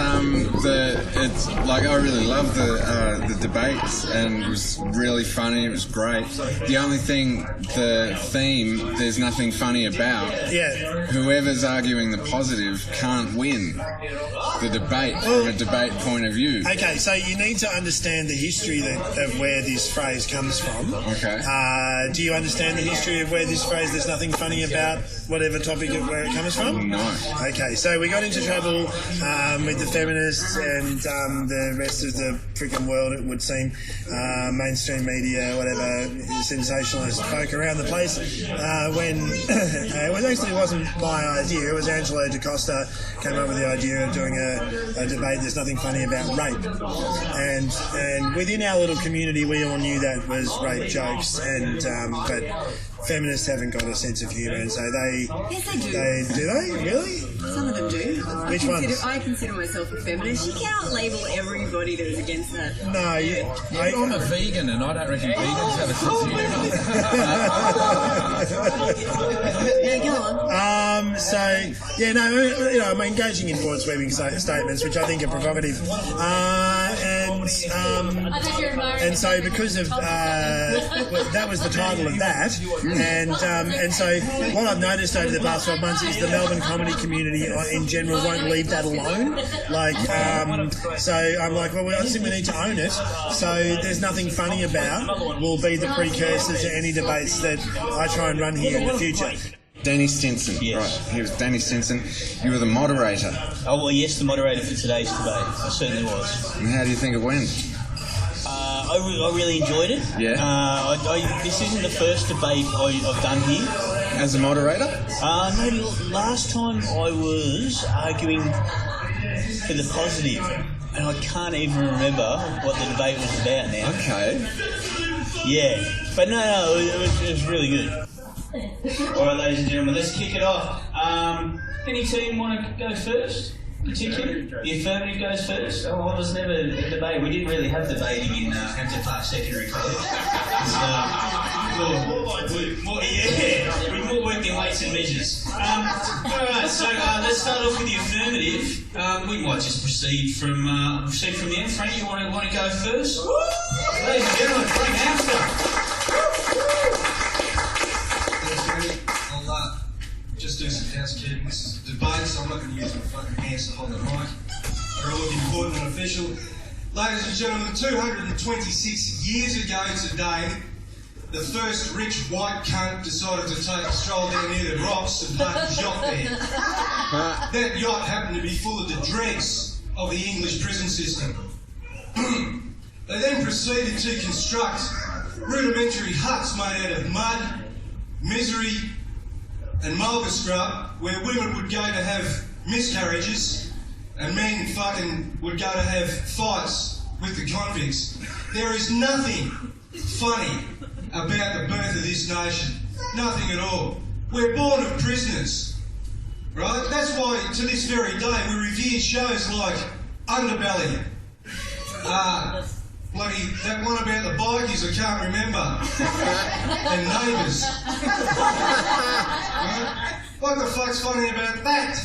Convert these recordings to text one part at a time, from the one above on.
it's like I really loved the debates, and it was really funny. It was great. The only thing, the theme, there's nothing funny about. Yeah. Whoever's arguing the positive can't win the debate from a debate point of view. Okay, so you need to understand the history of where this phrase comes from. Okay. Do you understand the history of where this phrase, there's nothing funny about whatever topic of where it comes from? No. Okay, so we got into trouble with the feminists and the rest of the freaking world, it would seem, mainstream media, whatever, sensationalist folk around the place, when it wasn't my idea. It was Angelo DaCosta came up with the idea of doing a debate, there's nothing funny about rape. And within our little community, we all knew that was rape jokes, but feminists haven't got a sense of humour, and so they... Yes, they do. Do they? Really? Some of them do. Which ones? I consider myself a feminist. You can't label everybody that is against that. No, I'm a vegan, and I don't reckon vegans have a sense of humour. Yeah, go on. I'm engaging in broad sweeping statements, which I think are provocative. And so because of that was the title of that, and so what I've noticed over the past 12 months is the Melbourne comedy community in general won't leave that alone. So I'm like, well, I think we need to own it. So there's nothing funny about will be the precursor to any debates that I try and run here in the future. Danny Stinson. Yes. Right, he was Danny Stinson. You were the moderator. Oh, well, yes, the moderator for today's debate. I certainly was. And how do you think it went? I really enjoyed it. Yeah. This isn't the first debate I've done here. As a moderator? No, last time I was arguing for the positive, and I can't even remember what the debate was about now. Okay. Yeah, but no, it was really good. All right, ladies and gentlemen, let's kick it off. Any team want to go first? Particularly? The affirmative goes first? Oh, well, it was never a debate. We didn't really have debating in Hampton Park Secondary College. We've more worked in weights and measures. Alright, so let's start off with the affirmative. We might just proceed from the end. Frank, you want to go first? Ladies and gentlemen, Frank Hamster. Just do some housekeeping. This is a debate, so I'm not going to use my fucking hands to hold the mic. They're all important and official. Ladies and gentlemen, 226 years ago today, the first rich white cunt decided to take a stroll down near the rocks and park his yacht there. That yacht happened to be full of the dregs of the English prison system. They then proceeded to construct rudimentary huts made out of mud, misery, and mulga scrub, where women would go to have miscarriages and men fucking would go to have fights with the convicts. There is nothing funny about the birth of this nation. Nothing at all. We're born of prisoners, right? That's why to this very day we revere shows like Underbelly, bloody, that one about the bikies I can't remember, and Neighbours. Right? What the fuck's funny about that?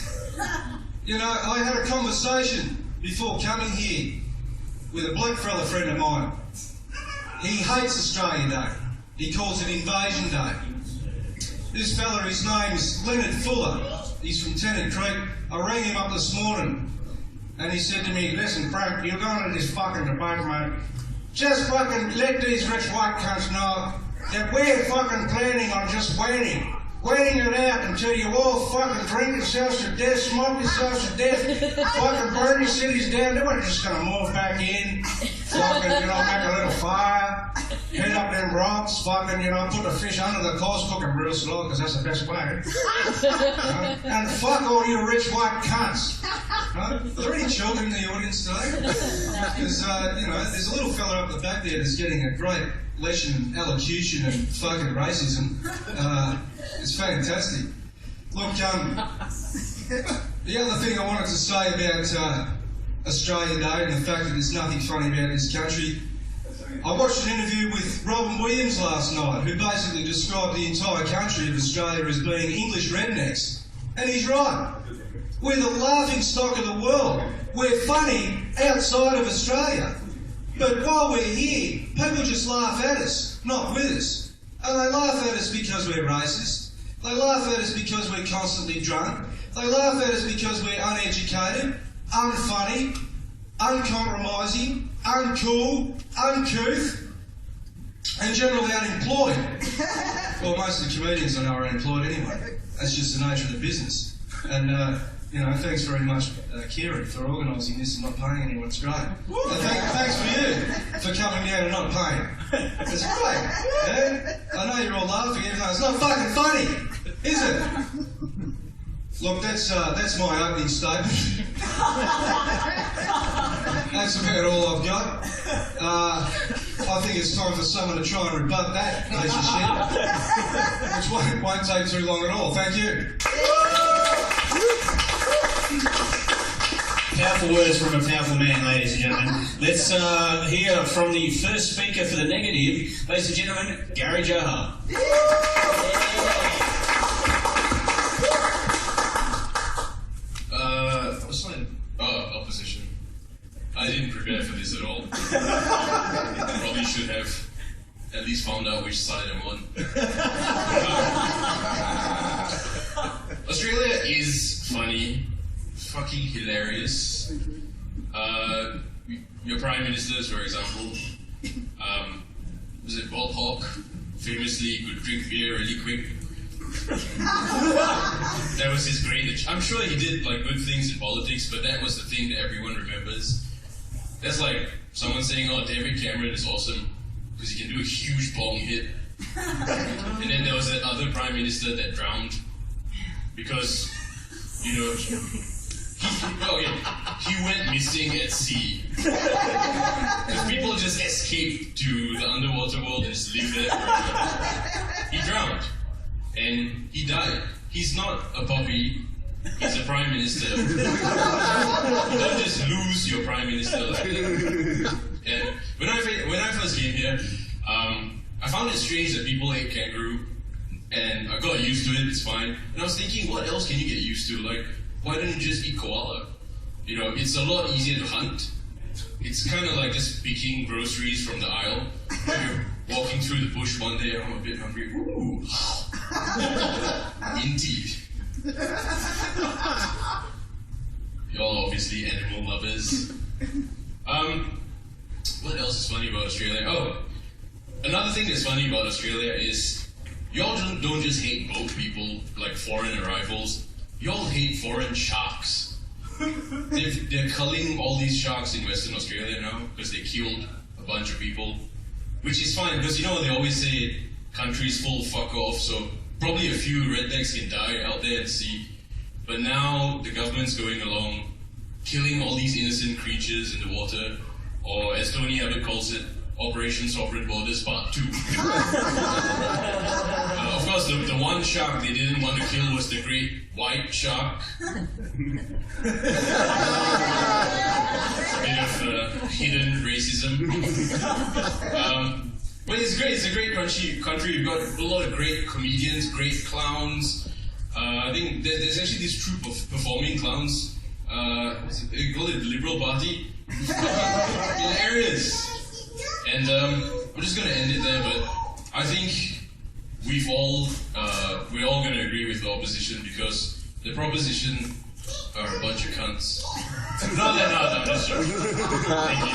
You know, I had a conversation before coming here with a black fella friend of mine. He hates Australia Day. He calls it Invasion Day. This fella, his name's Leonard Fuller. He's from Tennant Creek. I rang him up this morning and he said to me, listen, Frank, you're going to this fucking debate, mate. Just fucking let these rich white cunts know that we're fucking planning on just waiting it out until you all fucking drink yourselves to death, smoke yourselves to death, fucking burn your cities down. Then we're just going to move back in, fucking, make a little fire, heat up them rocks, fucking, put the fish under the coals, cook them real slow because that's the best way. And fuck all you rich white cunts. Are there any children in the audience today? Because, there's a little fella up the back there that's getting a great lesson in elocution and fucking racism. It's fantastic. Look, the other thing I wanted to say about Australia Day and the fact that there's nothing funny about this country, I watched an interview with Robin Williams last night, who basically described the entire country of Australia as being English rednecks. And he's right. We're the laughing stock of the world. We're funny outside of Australia. But while we're here, people just laugh at us, not with us. And they laugh at us because we're racist. They laugh at us because we're constantly drunk. They laugh at us because we're uneducated, unfunny, uncompromising, uncool, uncouth, and generally unemployed. Well, most of the comedians I know are unemployed anyway. That's just the nature of the business. And, you know, thanks very much, Kieran, for organising this and not paying anyone. It's great. And thanks for you for coming down and not paying. It's great. Yeah? I know you're all laughing, even though it's not fucking funny, is it? Look, that's my opening statement. That's about all I've got. I think it's time for someone to try and rebut that piece of shit, which won't take too long at all. Thank you. Powerful words from a powerful man, ladies and gentlemen. Let's hear from the first speaker for the negative, ladies and gentlemen, Gary Jahar. Opposition. I didn't prepare for this at all. Probably should have at least found out which side I'm on. Australia is funny, fucking hilarious. Your Prime Ministers, for example, was it Bob Hawke? Famously could drink beer really quick. That was his great. I'm sure he did like good things in politics, but that was the thing that everyone remembers. That's like someone saying, "Oh, David Cameron is awesome because he can do a huge bong hit." And then there was that other prime minister that drowned because, you know, he went missing at sea. Because people just escaped to the underwater world and just lived there forever. He drowned. And he died. He's not a puppy. He's a prime minister. You don't just lose your prime minister like that. And when I first came here, I found it strange that people ate kangaroo, and I got used to it. It's fine. And I was thinking, what else can you get used to? Like, why don't you just eat koala? You know, it's a lot easier to hunt. It's kind of like just picking groceries from the aisle. You're walking through the bush one day, I'm a bit hungry. Ooh. Indeed. Y'all obviously animal lovers. What else is funny about Australia? Oh, another thing that's funny about Australia is y'all don't just hate boat people, like foreign arrivals. Y'all hate foreign sharks. They're culling all these sharks in Western Australia now because they killed a bunch of people. Which is fine, because you know they always say countries full fuck off, so probably a few rednecks can die out there at sea. But now the government's going along, killing all these innocent creatures in the water, or as Tony Abbott calls it, Operation Sovereign Borders Part 2. Of course, the one shark they didn't want to kill was the great white shark. A bit of hidden racism. But it's great. It's a great country. You've got a lot of great comedians, great clowns. I think there's actually this troupe of performing clowns. They call it the Liberal Party. Hilarious. And I'm just going to end it there, but I think we're all going to agree with the opposition because the proposition are a bunch of cunts. No, that's true. Thank you.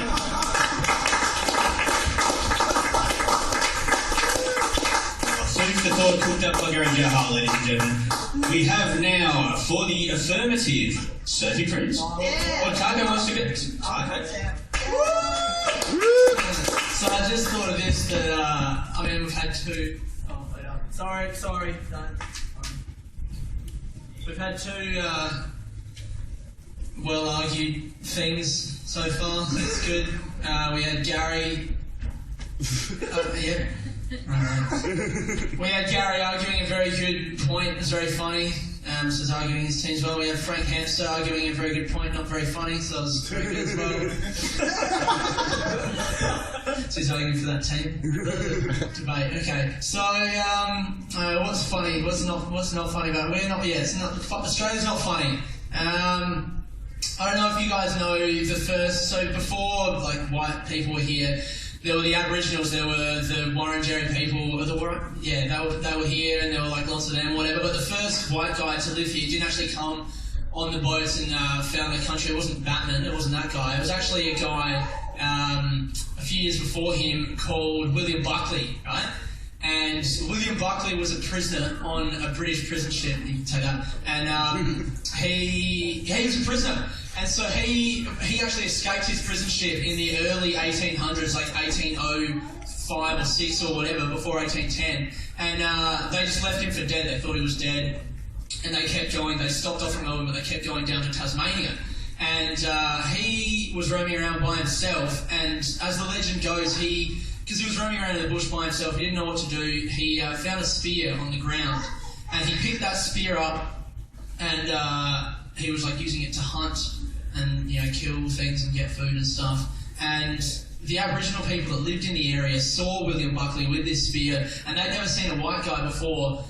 Food for thought cooked up by Gary Jahar, ladies and gentlemen. We have now, for the affirmative, Sophie Prince. Or Taco wants to get... Taco? So I just thought of this, that, I mean, we've had two... Oh, wait up. Sorry, no. We've had two well-argued things so far, so it's good. We had Gary... yeah. We had Gary arguing a very good point, it was very funny. So he's arguing his team as well. We had Frank Hamster arguing a very good point, not very funny, so that was very good as well. So he's arguing for that team. Debate. Okay. So what's funny? What's not funny about it? It's not. Australia's not funny. I don't know if you guys know the first. So before like white people were here, there were the Aboriginals. There were the Wurundjeri people. They were here, and there were like lots of them, whatever. But the first white guy to live here didn't actually come on the boats and found the country. It wasn't Batman. It wasn't that guy. It was actually a guy a few years before him called William Buckley, right? And William Buckley was a prisoner on a British prison ship, you can take that, and he was a prisoner, and so he actually escaped his prison ship in the early 1800s, like 1805 or 6 or whatever, before 1810, and they just left him for dead. They thought he was dead, and they kept going. They stopped off from Melbourne, but they kept going down to Tasmania. And he was roaming around by himself, and as the legend goes, because he was roaming around in the bush by himself, he didn't know what to do, he found a spear on the ground, and he picked that spear up, and he was like using it to hunt and, you know, kill things and get food and stuff. And the Aboriginal people that lived in the area saw William Buckley with this spear, and they'd never seen a white guy before.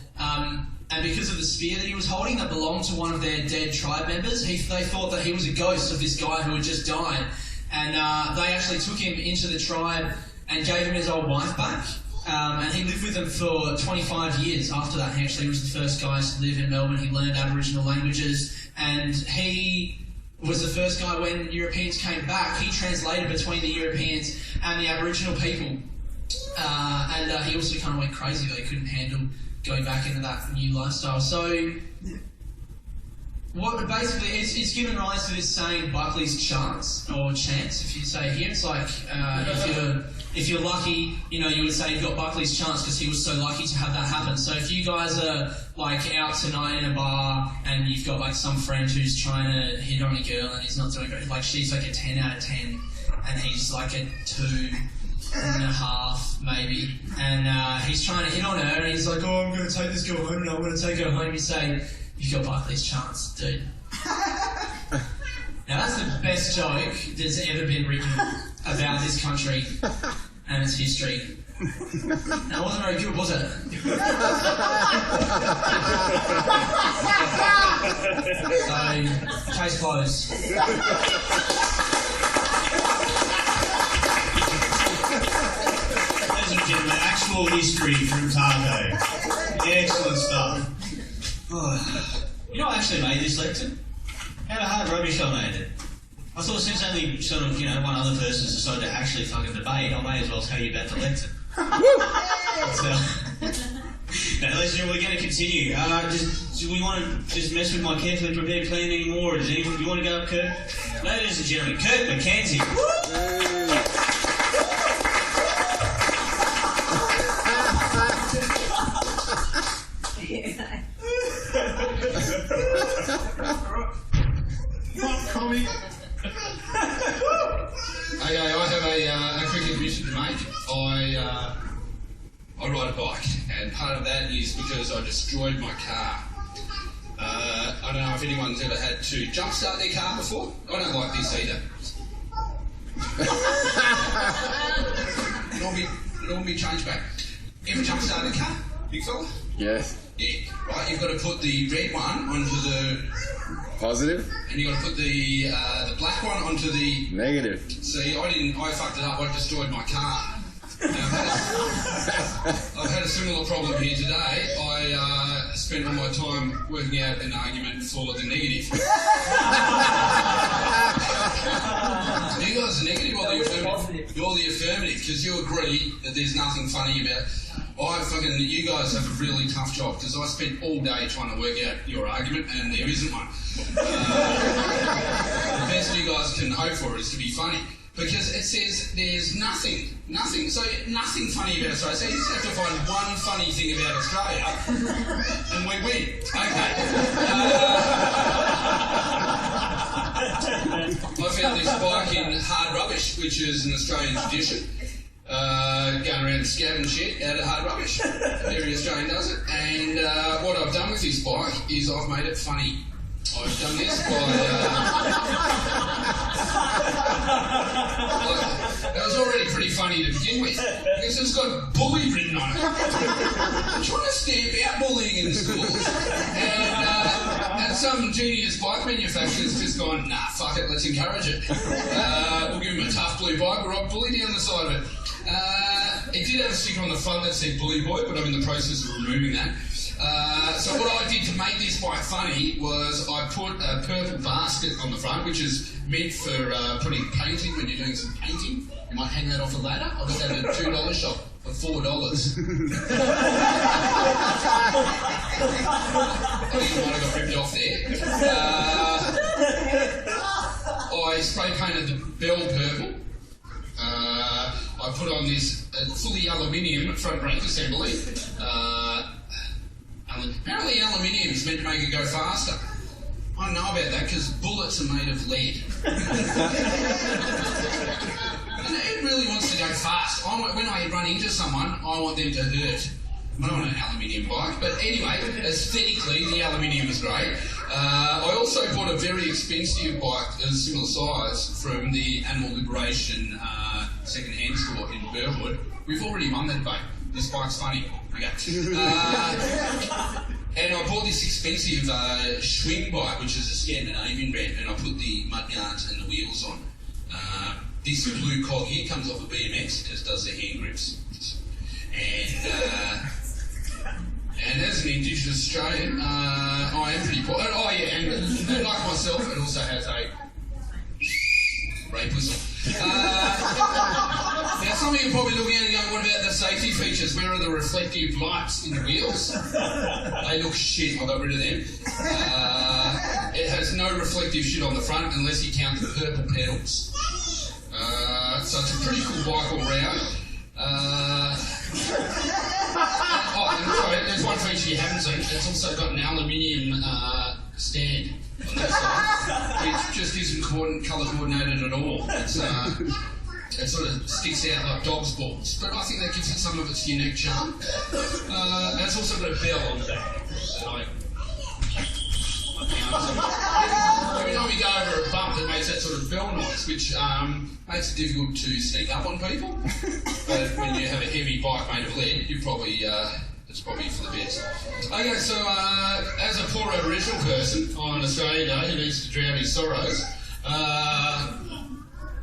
And because of the spear that he was holding that belonged to one of their dead tribe members, they thought that he was a ghost of this guy who had just died. And they actually took him into the tribe and gave him his old wife back. And he lived with them for 25 years after that. He actually was the first guy to live in Melbourne. He learned Aboriginal languages. And he was the first guy when Europeans came back. He translated between the Europeans and the Aboriginal people. And he also kind of went crazy. They couldn't handle going back into that new lifestyle. So what basically it's given rise to this saying, Buckley's chance, or chance, if you say here. It's like if you're lucky, you know, you would say you've got Buckley's chance because he was so lucky to have that happen. So if you guys are like out tonight in a bar and you've got like some friend who's trying to hit on a girl and he's not doing great, like she's like a 10 out of 10 and he's like a 2.5 maybe, and he's trying to hit on her and he's like, oh, I'm going to take this girl home and I'm going to take her home. You say, you've got Buckley's chance, dude. Now that's the best joke that's ever been written about this country and its history. That wasn't very good, was it? So, case closed. Ladies and gentlemen, actual history from Taco. Excellent stuff. Oh. You know, I actually made this lecture. How hard rubbish I made it. I thought since only sort of, you know, one other person's decided to actually fucking debate, I may as well tell you about the lecture. So, now, listen, we're going to continue. Do we want to just mess with my carefully prepared plan anymore? Or do you want to go up, Kirk? Ladies and gentlemen, Kirk McKenzie. Okay, I have a quick admission to make. I ride a bike, and part of that is because I destroyed my car. I don't know if anyone's ever had to jumpstart their car before. I don't like this either. It all be changed back. Ever jumpstart a car, big fella? Yes. Yeah, right. You've got to put the red one onto the positive, and you've got to put the black one onto the negative. See, I fucked it up. I destroyed my car. I've had a similar problem here today. I spent all my time working out an argument for the negative. You guys are negative or the affirmative? You're the affirmative because you agree that there's nothing funny about it. You guys have a really tough job because I spent all day trying to work out your argument and there isn't one. The best you guys can hope for is to be funny because it says there's nothing, so nothing funny about Australia. So you just have to find one funny thing about Australia and we win. Okay. I found this bike in hard rubbish, which is an Australian tradition. Going around scabbing shit out of hard rubbish. Every Australian does it. And what I've done with this bike is I've made it funny. I've done this by... it was already pretty funny to begin with because it's got bully written on it. I'm trying to stamp out bullying in the schools. And some genius bike manufacturer's just gone, nah, fuck it, let's encourage it. We'll give him a tough blue bike, we'll write bully down the side of it. It did have a sticker on the front that said bully boy, but I'm in the process of removing that. So what I did to make this bike funny was I put a purple basket on the front, which is meant for putting painting when you're doing some painting. You might hang that off a ladder. I got that at a $2 shop for $4. I think I might have got ripped off there. I spray painted the bell purple. I put on this fully aluminium front brake assembly. Apparently aluminium is meant to make it go faster. I don't know about that because bullets are made of lead. And it really wants to go fast. When I run into someone, I want them to hurt. I don't want an aluminium bike, but anyway, aesthetically, the aluminium is great. I also bought a very expensive bike, a similar size, from the Animal Liberation second-hand store in Burwood. We've already won that debate. This bike's funny. Okay. And I bought this expensive Schwing bike, which is a Scandinavian brand, and I put the mudguards and the wheels on. This blue cog here comes off a BMX, as does the hand grips. And as an Indigenous Australian, I am pretty proud. Oh yeah, and like myself, it also has a rape whistle. Now some of you are probably looking at it and going, what about the safety features? Where are the reflective lights in the wheels? They look shit, I got rid of them. It has no reflective shit on the front unless you count the purple pedals. So it's a pretty cool bike all round. And sorry, there's one feature you haven't seen. It's also got an aluminium stand on that side, which just isn't colour coordinated at all. It sort of sticks out like dog's balls, but I think that gives it some of its unique charm. And it's also got a bell on the back. Every time you go over a bump, it makes that sort of bell noise, which makes it difficult to sneak up on people. But when you have a heavy bike made of lead, you probably it's probably for the best. Okay, so as a poor Aboriginal person on Australia Day who needs to drown his sorrows,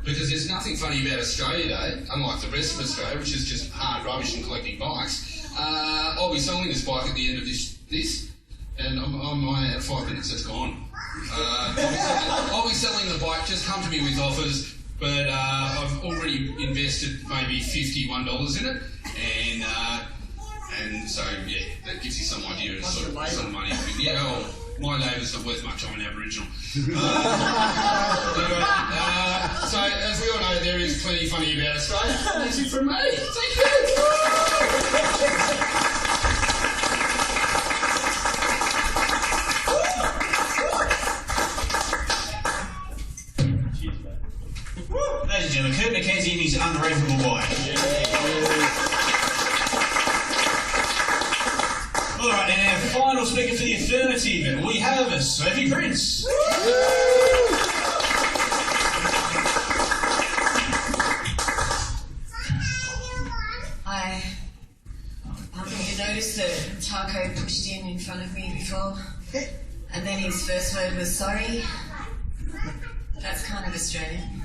because there's nothing funny about Australia Day, unlike the rest of Australia, which is just hard rubbish and collecting bikes, I'll be selling this bike at the end of this. And I'm at 5 minutes, it's gone. I'll be selling the bike, just come to me with offers, but I've already invested maybe $51 in it, and so, yeah, that gives you some idea of sort of money. Yeah, well, my labour's not worth much, I'm an Aboriginal. Anyway, so, as we all know, there is plenty funny about Australia. That's it from me. Thank you. Ladies and gentlemen, Kurt McKenzie and his unraveable bike. Alright, and our final speaker for the affirmative, we have Sophie Prince. Hi. You noticed that Taco pushed in front of me before? And then his first word was sorry? That's kind of Australian.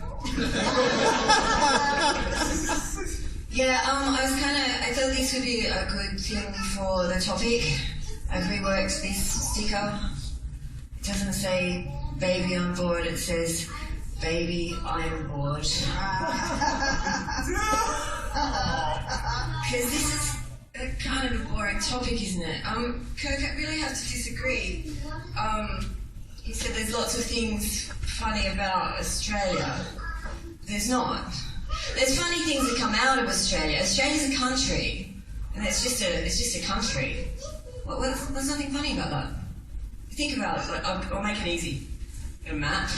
Yeah, I thought this would be a good thing for the topic. I've reworked this sticker. It doesn't say baby on board, it says baby I'm bored. Because this is a kind of a boring topic, isn't it? Kirk, I really have to disagree. You said there's lots of things funny about Australia. There's not. There's funny things that come out of Australia. Australia's a country, and it's just a country. There's nothing funny about that. Think about it. I'll make it easy. A map.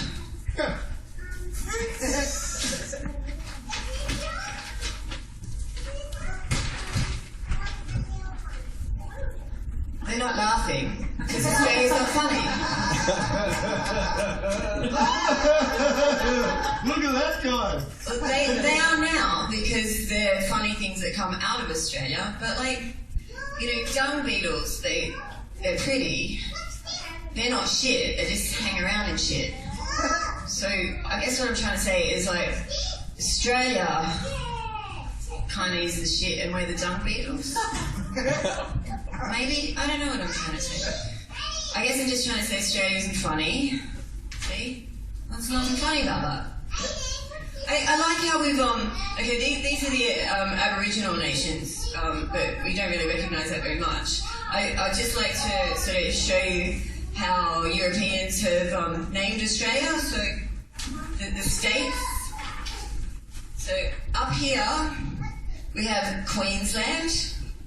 They're not laughing because Australia's not funny. Look at that guy. They are now because they're funny things that come out of Australia. But dung beetles, they're pretty. they're not shit, they just hang around in shit. So I guess what I'm trying to say is like, Australia kind of is the shit and we're the dung beetles. Maybe? I don't know what I'm trying to say. I guess I'm just trying to say Australia isn't funny. See? There's nothing funny about that. I like how we've, okay, these are the Aboriginal nations, but we don't really recognise that very much. I'd just like to sort of show you how Europeans have named Australia, so the states. So up here, we have Queensland.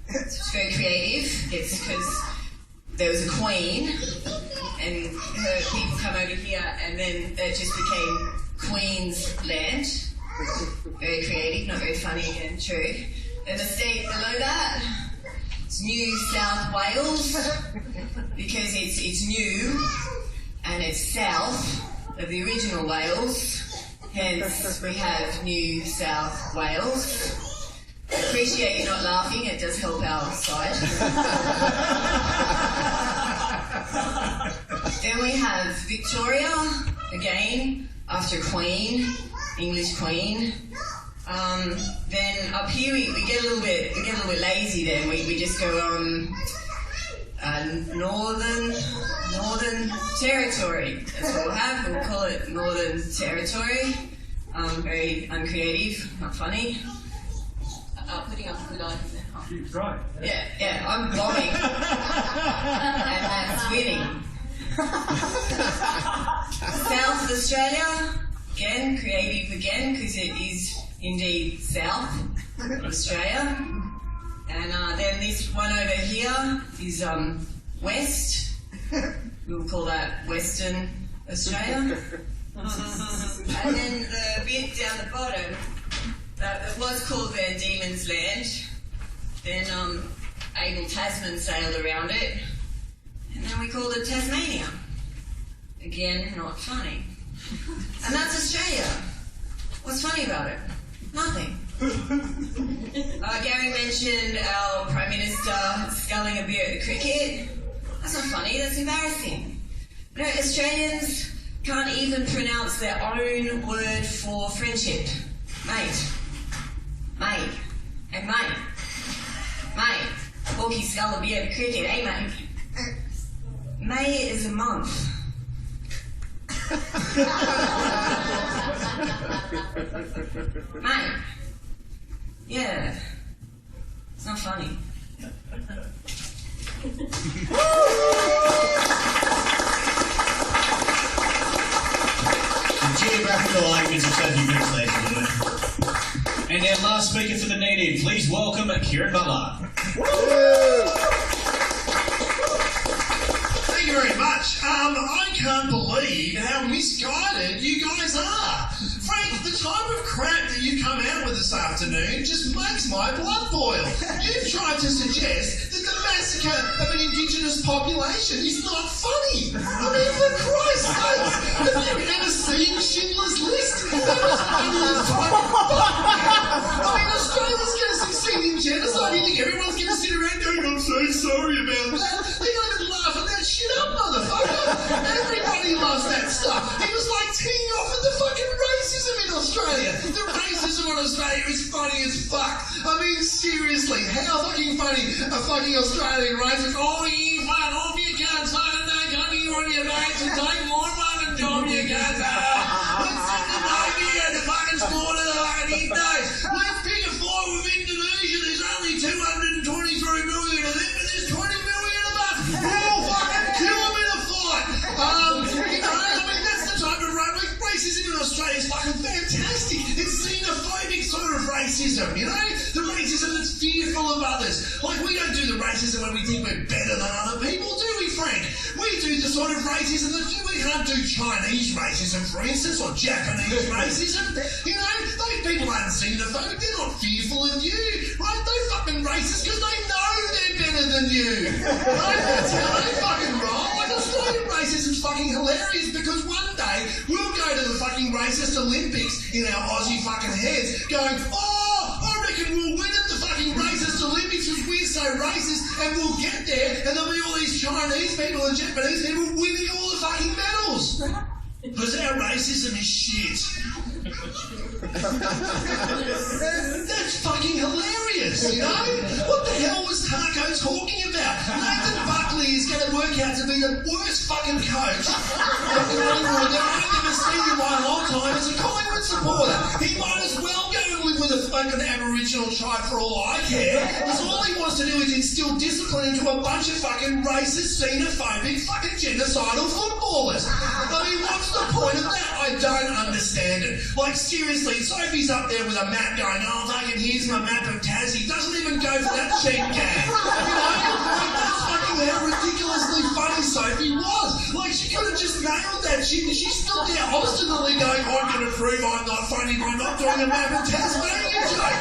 It's very creative. It's because there was a queen, and her people come over here, and then it just became Queensland. Very creative, not very funny again, true. And the state below that, it's New South Wales, because it's new, and it's south of the original Wales, hence we have New South Wales. I appreciate you not laughing, it does help our side. Then we have Victoria, again, after Queen, English Queen. Then up here we get a little bit lazy. Then we just go Northern Territory. That's what we'll have. We'll call it Northern Territory. Very uncreative, not funny. Putting up a good argument. She's right. Yeah, I'm bombing. And that's winning. South of Australia, again, creative again, because it is indeed South Australia. And then this one over here is West. We'll call that Western Australia. And then the bit down the bottom, it was called Van Diemen's Land. Then Abel Tasman sailed around it. And then we called it Tasmania. Again, not funny. And that's Australia. What's funny about it? Nothing. Gary mentioned our Prime Minister sculling a beer at the cricket. That's not funny, that's embarrassing. You know, Australians can't even pronounce their own word for friendship. Mate. Mate. And mate. Mate. Hawkey scull a beer at the cricket, eh mate? May is a month. Mate. Yeah. It's not funny. Geographical arguments are so humorous, isn't it? And our last speaker for the native, please welcome Kieran Butler. Thank you very much. I can't believe how misguided you guys are. Frank, the type of crap that you come out with this afternoon just makes my blood boil. You've tried to suggest that the massacre of an Indigenous population is not funny. I mean, for Christ's sake, have you ever seen Schindler's List? That was funny as fucking fuck. I mean, Australia's going to succeed in genocide. You think everyone's going to sit around going, I'm so sorry about that? They're going to laugh at that shit up, motherfucker. Everybody loves that stuff. It was like teeing off at the fucking racism in Australia. The racism in Australia is funny as fuck. I mean, seriously, how fucking funny a fucking Australian racist, oh, you fuck off, you can't say that, come here on your mates and take more fucking job, you can't say that. Let's send the baby at the fucking slaughter the fucking these days. Let's pick a fight with Indonesia. There's only 223 million of them, but there's 20 million of us. We'll fucking kill them in a fight. You know, I mean, that's the type of racism in Australia is fucking fantastic. It's xenophobic sort of racism, you know? The racism that's fearful of others. Like, we don't do the racism when we think we're better than other people, do we, Frank? We do the sort of racism that we can't do Chinese racism, for instance, or Japanese racism. You know, those people aren't xenophobic. They're not fearful of you, right? They're fucking racist because they know they're better than you. Right? That's how they fucking roll. Like, Australian racism's fucking hilarious because one day we'll go to the fucking racist Olympics in our Aussie fucking heads going, oh, I reckon we'll win at the fucking racist Olympics because we're so racist. and we'll get there, and there'll be all these Chinese people and Japanese people winning all the fucking medals. Because our racism is shit. That's fucking hilarious, you know? What the hell was Taco talking about? Nathan Buckley is going to work out to be the worst fucking coach of Collingwood that I've ever seen in my lifetime as a Collingwood supporter. He might as well go and live with a fucking Aboriginal tribe for all I care, because all he wants to do is instill discipline into a bunch of fucking racist, xenophobic, fucking genocidal footballers. I mean, what's the point of that? I don't understand it. Like, seriously, Sophie's up there with a map going, oh, fucking here's my map of Tassie. Doesn't even go for that cheap gag. You know? Like, that's fucking how ridiculously funny Sophie was. Like, she could have just nailed that shit. She stood there obstinately going, I'm going to prove I'm not funny by not doing a map of Tasmania joke.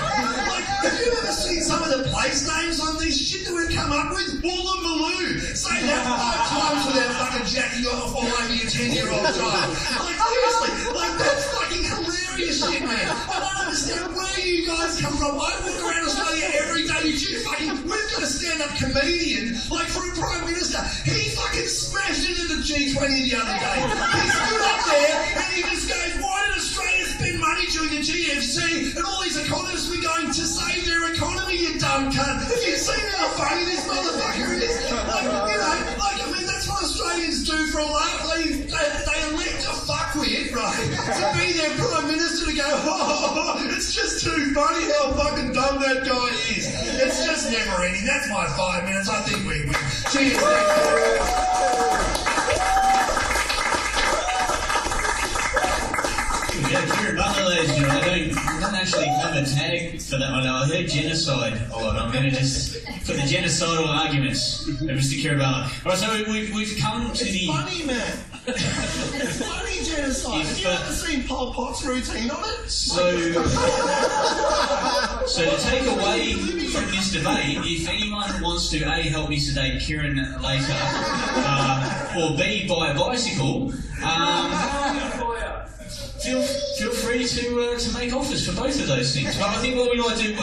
Like, have you ever seen some of the place names on this shit that we've come up with? Woolloomooloo. Say that 5 times without fucking jacking off all over your 10-year-old child. Like, seriously, like, that's fucking hilarious shit, man. I don't understand where you guys come from. I walk around Australia every day. We've got a stand-up comedian, like, for a Prime Minister. He fucking smashed into the G20 the other day. He stood up there and he just goes, why did Australia spend money during the GFC? And all these economists were going to save their economy, you dumb cunt. Have you seen how funny this motherfucker is? Like, you know, like, I mean, that's what Australians do for a laugh. They elect a fuckwit, right, to be their Prime Minister to go, oh, it's just too funny how fucking dumb that guy is. It's just never ending. That's my 5 minutes. I think we win. Cheers. Yeah, Kieran Butler, ladies and gentlemen. I don't actually have a tag for that one. I heard genocide a lot. I'm going to just put the genocidal arguments of Mr. Kieran Butler. Alright, so we've come to the... Funny, man. It's funny genocide. Have you ever seen Pol Pot's routine on it? So to take away from this debate, if anyone wants to A, help me sedate Kieran later, or B, buy a bicycle, feel free to make offers for both of those things. But I think what we might do,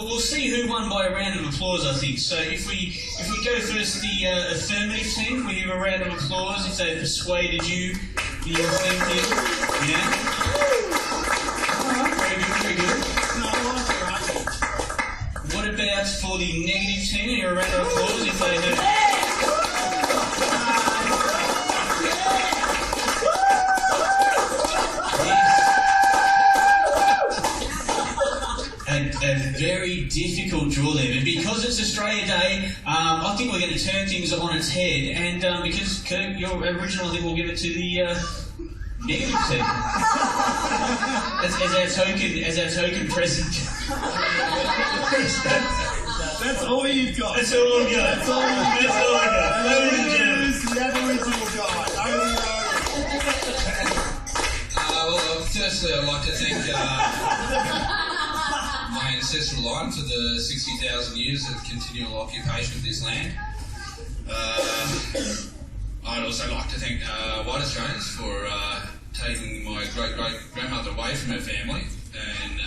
we'll see who won by a round of applause, I think. So if we go first, the affirmative team, we give a round of applause if they persuaded you the affirmative. Yeah? Very good. What about for the negative team? Give a round of applause if they have... A very difficult draw there, but because it's Australia Day, I think we're going to turn things on its head, and because Kirk, you're Aboriginal, I think we'll give it to the negative team as our token present. That's all you've got. That's all we've got. That's all you've got. The Aboriginal guy. Well, firstly, I'd like to thank my ancestral line for the 60,000 years of continual occupation of this land. I'd also like to thank white Australians for taking my great-great-grandmother away from her family, and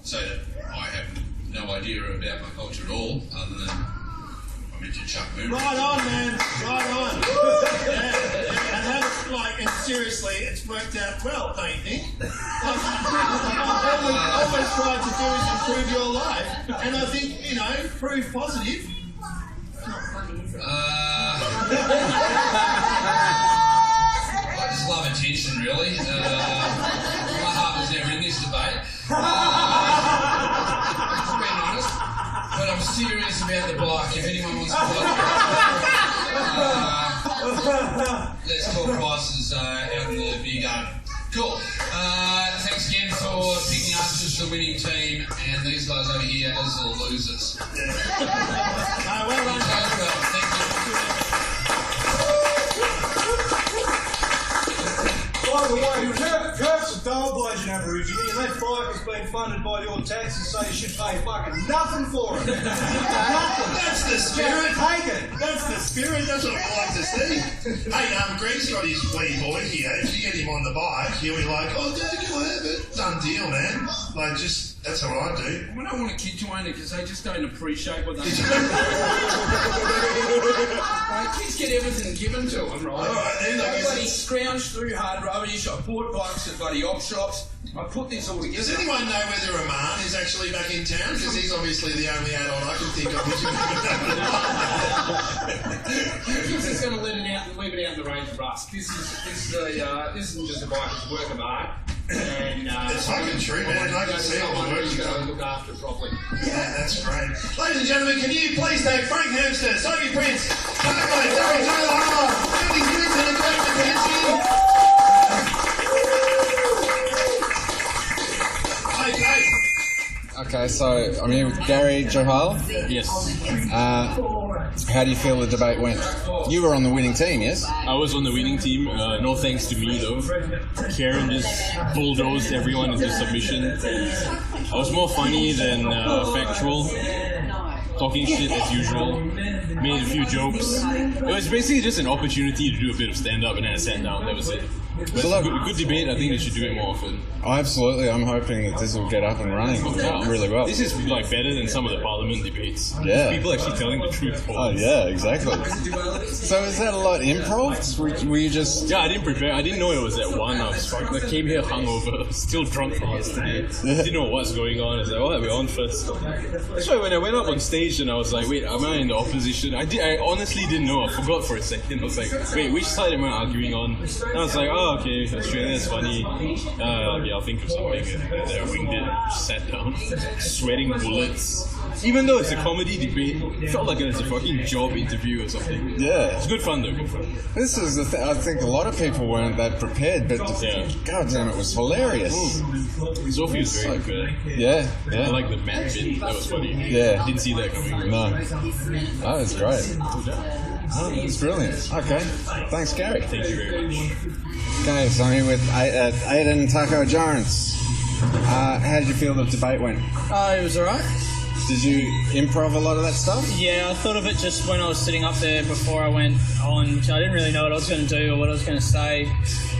so that I have no idea about my culture at all, other than I'm into Chuck Moon. Right on, man. Right on. Yeah. And that's like, and seriously, it's worked out well, don't you think? Like, all we've always tried to do is improve your life, and I think, you know, proof positive. I just love attention, really. My heart was never in this debate. Just being honest. But I'm serious about the bike. If anyone wants to buy let's talk prices out in the beer garden. Cool. Thanks again for picking us as the winning team, and these guys over here as the losers. Well done. Thank you. By the way, Kurt's a dole bludgeon Aborigine, and that bike has been funded by your taxes, so you should pay fucking nothing for it. Nothing. That's the spirit. Take it. That's the spirit. That's what we like to see. Hey, Greg's got his wee boy here. If you get him on the bike, he'll be like, oh, Dad, can I have it? Done deal, man. Like, just, that's what I do. We don't want a kid to own it because they just don't appreciate what they do. kids get everything given to them, right? Alright, then I I guess bloody it's- scrounge through hard rubbish. I bought bikes at bloody op shops. I put this all together. Does anyone know whether Aman is actually back in town? Because he's obviously the only adult I can think of who's He's just going to leave it out in the rain for us. This isn't just a bike; it's a work of art. And It's fucking true, man. I can see all the work you you've got to done. look after it properly. Yeah, that's great. Ladies and gentlemen, can you please thank Frank Hamster, Sophie Prince, Taco, Darryl Taylor, Andy Newton, and Greg McKenzie. Okay, so I'm here with Gary Johal. Yes. How do you feel the debate went? You were on the winning team, yes? I was on the winning team. No thanks to me, though. Karen just bulldozed everyone into submission. I was more funny than factual. Talking shit as usual. Made a few jokes. It was basically just an opportunity to do a bit of stand-up, and then I sat down. That was it. But it's a good debate. I think they should do it more often. Absolutely. I'm hoping that this will get up and running really well. This is like better than some of the parliament debates. Yeah. People actually telling the truth. Oh, yeah, exactly. So is that a lot improv? Were you just... Yeah, I didn't prepare. I didn't know it was at 1. I came here hungover, still drunk from yesterday. Didn't know what's going on. I was like, oh, we're on first. That's why when I went up on stage and I was like, wait, am I in the opposition? I honestly didn't know. I forgot for a second. I was like, wait, which side am I arguing on? And I was like, oh, okay, Australia's funny. Yeah, I'll think of something. And then I winged it, sat down, sweating bullets. Even though it's a comedy debate, it felt like it's a fucking job interview or something. Yeah. It's good fun though, good fun. This is the thing. I think a lot of people weren't that prepared, but God damn, it was hilarious. Sophie was very good. Yeah. I like the Matt bit. That was funny. Yeah. Didn't see that coming. No. That was great. Oh, it's brilliant. Okay. Thanks, Gary. Thank you very much. Okay, so I'm here with Aidan Taco Jones. How did you feel the debate went? It was alright. Did you improv a lot of that stuff? Yeah, I thought of it just when I was sitting up there before I went on, which I didn't really know what I was going to do or what I was going to say.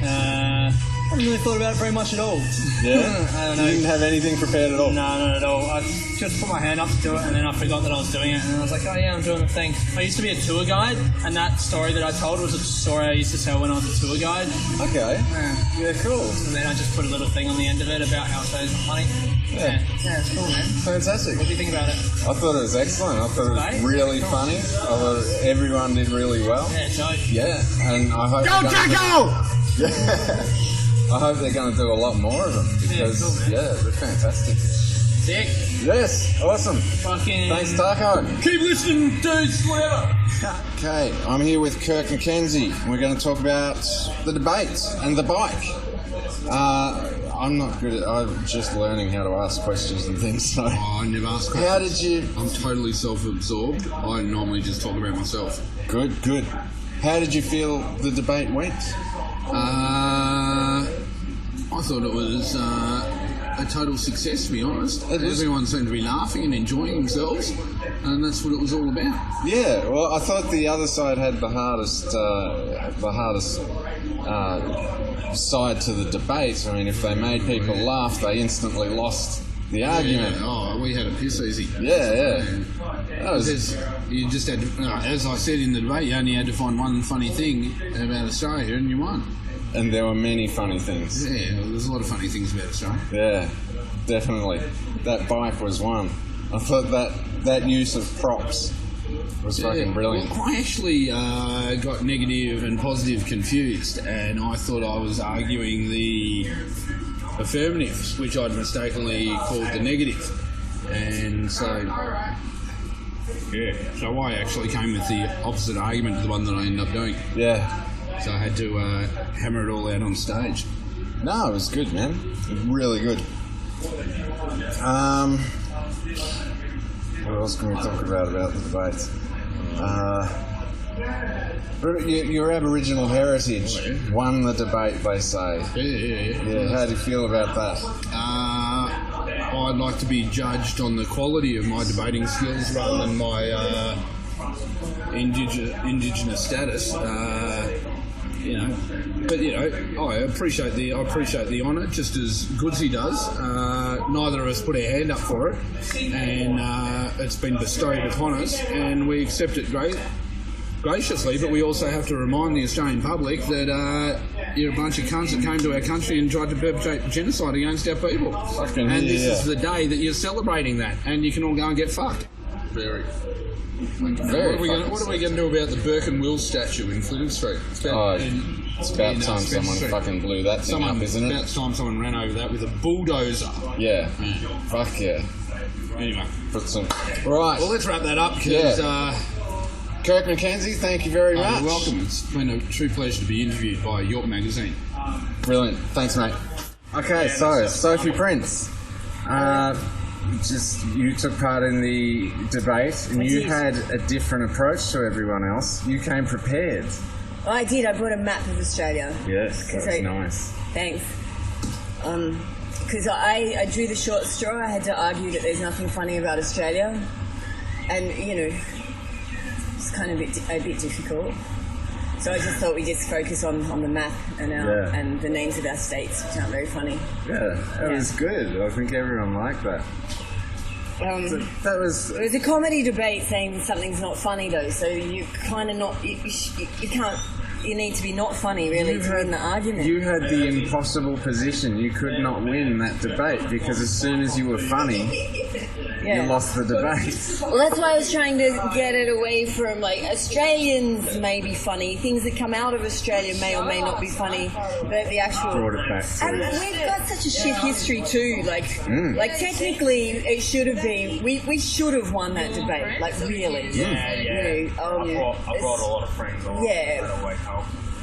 I haven't really thought about it very much at all. Yeah? I don't know. You didn't have anything prepared at all? No, not at all. I just put my hand up to do it and then I forgot that I was doing it and I was like, oh yeah, I'm doing the thing. I used to be a tour guide and that story that I told was a story I used to tell when I was a tour guide. Okay. Yeah, cool. And then I just put a little thing on the end of it about how shows are funny. Yeah, it's cool, man. Fantastic. What do you think about it? I thought it was excellent. I thought it was really funny. I thought everyone did really well. Yeah, dope. Yeah, and I hope... Go, Taco! Yeah. I hope they're going to do a lot more of them because, cool, man. they're fantastic. Sick. Yes, awesome. Fucking... Thanks, Taco. Keep listening, dudes, whatever. Okay, I'm here with Kirk and Kenzie. We're going to talk about the debate and the bike. I'm not good at... I'm just learning how to ask questions and things, so... Oh, I never ask questions. How did you... I'm totally self-absorbed. I normally just talk about myself. Good. How did you feel the debate went? I thought it was a total success, to be honest. Everyone seemed to be laughing and enjoying themselves, and that's what it was all about. Yeah, well, I thought the other side had the hardest side to the debate. I mean, if they made people laugh, they instantly lost the argument. Yeah. Oh, we had a piss easy. Yeah. Because you just had to, as I said in the debate, you only had to find one funny thing about Australia and you won. And there were many funny things. Yeah, there's a lot of funny things about Australia. Yeah, definitely. That bike was one. I thought that use of props was fucking brilliant. Well, I actually got negative and positive confused, and I thought I was arguing the affirmatives, which I'd mistakenly called the negative. And so, so I actually came with the opposite argument to the one that I ended up doing. Yeah. So I had to hammer it all out on stage. No, it was good, man. It was really good. What else can we talk about the debate? Your Aboriginal heritage won the debate, they say. Yeah. How do you feel about that? I'd like to be judged on the quality of my debating skills rather than my indigenous status. But I appreciate the honour just as Goodsy does. Neither of us put our hand up for it, and it's been bestowed upon us, and we accept it graciously, but we also have to remind the Australian public that you're a bunch of cunts that came to our country and tried to perpetrate genocide against our people. Fucking and this yeah. is the day that you're celebrating that, and you can all go and get fucked. Very. What are we going to do about the Burke and Wills statue in Flinders Street? It's about time someone fucking blew that thing up, isn't it? It's about time someone ran over that with a bulldozer. Yeah. Fuck yeah. Anyway. Put some... Right. Well, let's wrap that up, because... Kirk McKenzie, thank you very much. You're welcome. It's been a true pleasure to be interviewed by York Magazine. Brilliant. Thanks, mate. Okay, so, Sophie Prince. You took part in the debate, and you had a different approach to everyone else. You came prepared. Well, I did. I brought a map of Australia. Yes, that's nice. Thanks. Because I drew the short straw. I had to argue that there's nothing funny about Australia. And, it's kind of a bit difficult. So I just thought we'd just focus on the map and the names of our states, which aren't very funny. Yeah, that was good. I think everyone liked that. It was a comedy debate saying something's not funny, though, so you kind of not... You can't... You need to be not funny, really, to win the argument. You had the impossible position. You could not win that debate because as soon as you were funny, you lost the debate. Well, that's why I was trying to get it away from, like, Australians may be funny. Things that come out of Australia may or may not be funny. But the actual... Brought it back to... And we've got such a shit history, too. Like, technically, it should have been... We should have won that debate. Like, really. Yeah. I brought a lot of friends along. Yeah.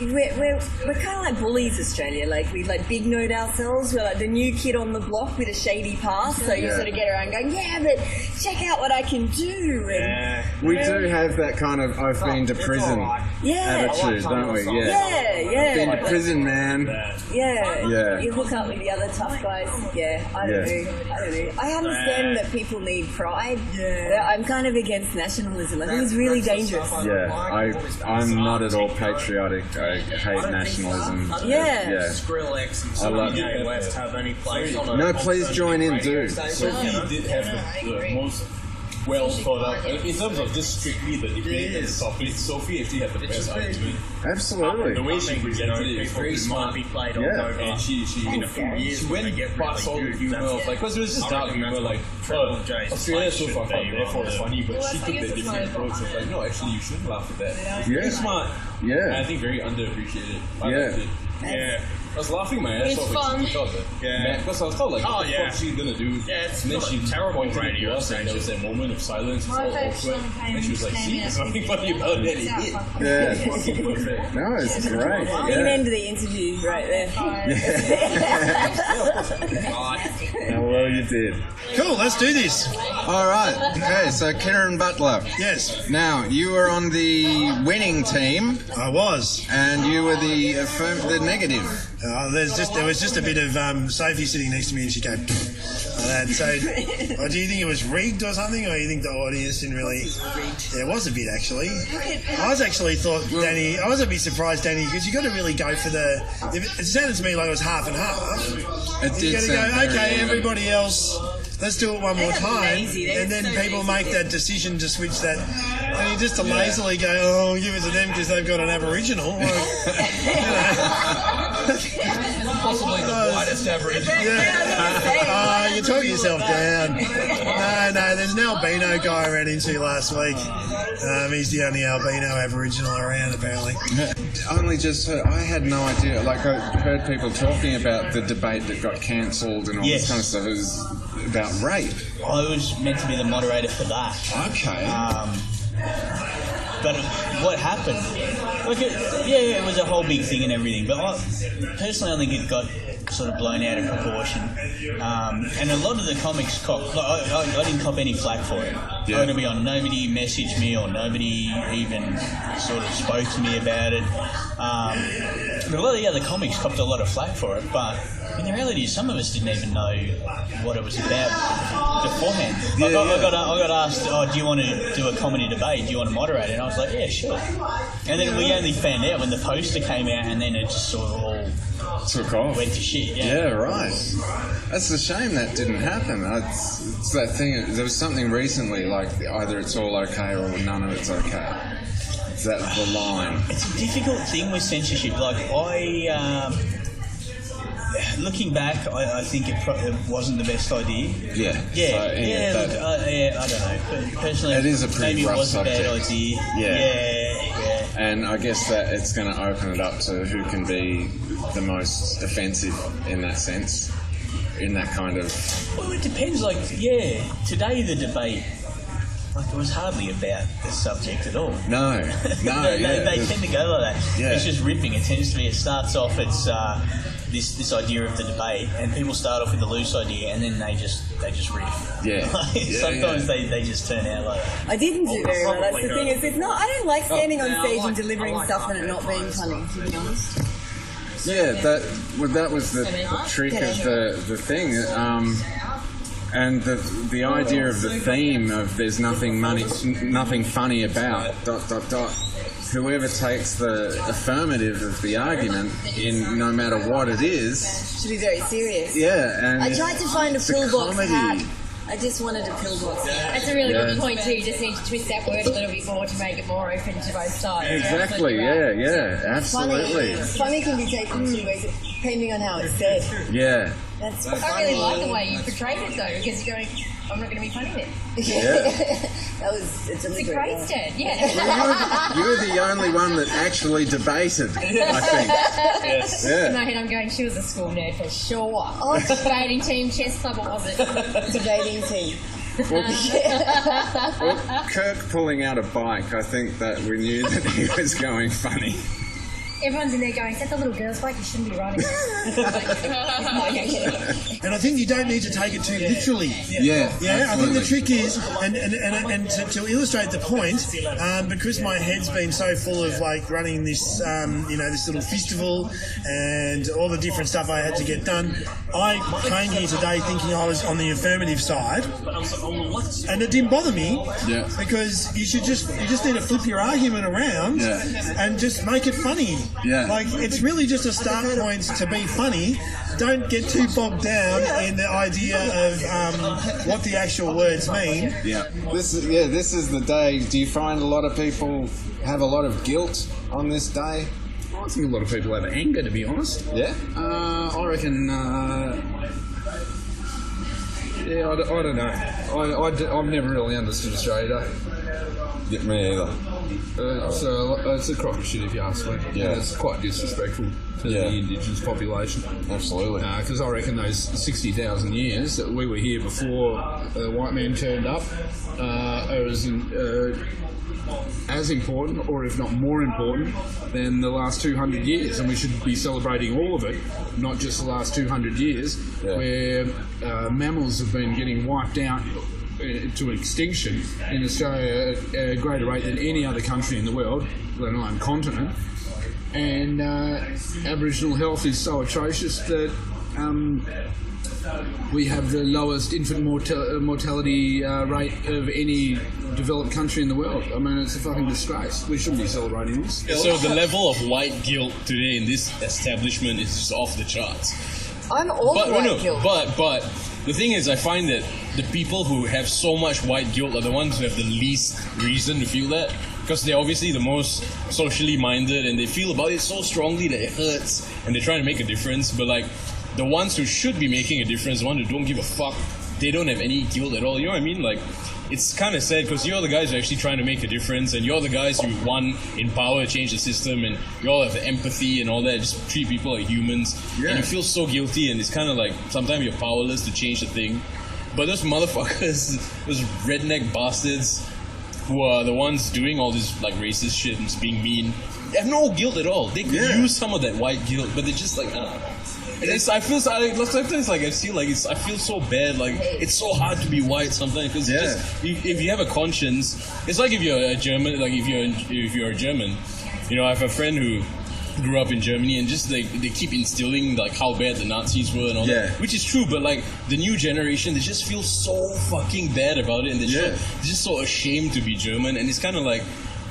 We're kind of like bullies, Australia. Like, we big note ourselves. We're like the new kid on the block with a shady past. So you sort of get around going, yeah, but check out what I can do. And, we do have that kind of I've been to prison attitude, don't we? Yeah. Been to prison, man. Yeah. You hook up with the other tough guys. I don't know. I understand that people need pride. I'm kind of against nationalism. I think it's really dangerous. I'm not at all patriotic. I hate nationalism. Skrillex and some of the West have any place on No, please join in, do. Sophie did have the most well thought out. In terms of just strictly the debate and the topic, Sophie actually had the best argument. Absolutely. The way she presented it is very smart. And she went past all the humour of, like, because it was just dark humour, like, Australia's so far from therefore it's funny, but she took the different approach of, like, no, actually you shouldn't laugh at that. Very smart. And I think very underappreciated. I liked it. I was laughing my ass off because I was thought, like, what the fuck is she gonna do? And then she terrible radio, and there was that moment of silence, it's all awkward, and she was like, see, there's nothing funny about it, and it hit. Perfect. No, it's great. You can end the interview right there. How well you did. Cool, let's do this. Alright, okay, so Kieran Butler. Yes. Now, you were on the winning team. I was. And you were the negative. There was just a bit of Sophie sitting next to me and she came like that. So, do you think it was rigged or something, or do you think the audience didn't really? Yeah, it was a bit actually. I was a bit surprised, Danny, because you got to really go for the. It sounded to me like it was half and half. You got to go, okay, everybody else. Let's do it one more time, and then people make that decision to switch that. And you just lazily go, oh, give it to them because they've got an Aboriginal. Possibly the whitest Aboriginal. You're talking yourself down. No, there's an albino guy I ran into last week. He's the only albino Aboriginal around, apparently. Only just heard, I had no idea. Like, I heard people talking about the debate that got cancelled and all this kind of stuff. It was about rape. I was meant to be the moderator for that. Okay. But what happened? It was a whole big thing and everything. But personally, I think it got sort of blown out of proportion. And a lot of the comics I didn't cop any flack for it. I'm going to be honest. Nobody messaged me or nobody even sort of spoke to me about it. A lot of the other comics copped a lot of flack for it, but in the reality is some of us didn't even know what it was about beforehand. I got asked, do you want to do a comedy debate? Do you want to moderate it? And I was like, yeah, sure. And then we only found out when the poster came out, and then it just sort of all took off. Went to shit, Yeah, right. That's a shame that didn't happen. It's that thing, there was something recently, like either it's all okay or none of it's okay. Is that the line? It's a difficult thing with censorship. Like, looking back, I think it wasn't the best idea. Yeah. Yeah. So, I don't know. Personally, it is a pretty maybe rough it was subject. a bad idea. Yeah. And I guess that it's going to open it up to who can be the most offensive in that sense, in that kind of... Well, it depends. Like, today the debate, like, it was hardly about the subject at all. No. They tend to go like that. Yeah. It's just ripping. It tends to be. It starts off. It's this idea of the debate, and people start off with a loose idea, and then they just riff. Yeah. Sometimes they just turn out like that. I didn't do very well. That's the thing. It's not. I don't like standing on stage and delivering stuff and it not being funny. To be honest. Yeah, that was the trick of the thing. And the idea of the theme of there's nothing funny about ... Whoever takes the affirmative of the argument in no matter what it is should be very serious. Yeah, and I tried to find a pillbox hat. I just wanted a pillbox hat. That's a really good point too. You just need to twist that word a little bit more to make it more open to both sides. Exactly. Yeah. Absolutely. Funny can be taken two ways depending on how it's said. Yeah. That's I really like the way you portrayed it though, because you're going, I'm not going to be funny then. Yeah. It's a great stand, yeah. Well, you were the only one that actually debated, I think. Yes. Yeah. In my head, I'm going, she was a school nerd for sure. Oh, debating team, chess club, what was it? Debating team. Well, Kirk pulling out a bike, I think that we knew that he was going funny. Everyone's in there going, is that the little girl's bike? You shouldn't be riding it. And I think you don't need to take it too literally. Yeah, I think the trick is, and to illustrate the point, because my head's been so full of like running this, this little festival and all the different stuff I had to get done, I came here today thinking I was on the affirmative side, and it didn't bother me because you just need to flip your argument around and just make it funny. Yeah. Like, it's really just a start point to be funny. Don't get too bogged down in the idea of what the actual words mean. Yeah. This is the day. Do you find a lot of people have a lot of guilt on this day? I think a lot of people have anger, to be honest. Yeah? I reckon... I don't know. I've never really understood Australia Day. Yeah, me either. It's a crock of shit if you ask me. Yeah. And it's quite disrespectful to the indigenous population. Absolutely. Because I reckon those 60,000 years that we were here before the white man turned up are as important, or if not more important, than the last 200 years. And we should be celebrating all of it, not just the last 200 years, where mammals have been getting wiped out to extinction in Australia at a greater rate than any other country in the world, let alone continent. And Aboriginal health is so atrocious that we have the lowest infant mortality rate of any developed country in the world. I mean, it's a fucking disgrace. We shouldn't be celebrating this. So the level of white guilt today in this establishment is just off the charts. I'm all for white guilt. But the thing is, I find that the people who have so much white guilt are the ones who have the least reason to feel that, because they're obviously the most socially minded and they feel about it so strongly that it hurts and they're trying to make a difference. But like, the ones who should be making a difference, the ones who don't give a fuck, they don't have any guilt at all. You know what I mean? Like, it's kind of sad because you're the guys who are actually trying to make a difference, and you're the guys who won in power to change the system, and you all have the empathy and all that, just treat people like humans. And you feel so guilty, and it's kind of like sometimes you're powerless to change the thing. But those motherfuckers, those redneck bastards who are the ones doing all this like racist shit and just being mean, they have no guilt at all. They could use some of that white guilt, but they're just like, And I feel so bad. Like, it's so hard to be white sometimes because if you have a conscience, it's like if you're a German. Like if you're a German, you know, I have a friend who grew up in Germany, and just like they keep instilling like how bad the Nazis were and all that, which is true. But like the new generation, they just feel so fucking bad about it, and they're just so ashamed to be German, and it's kind of like.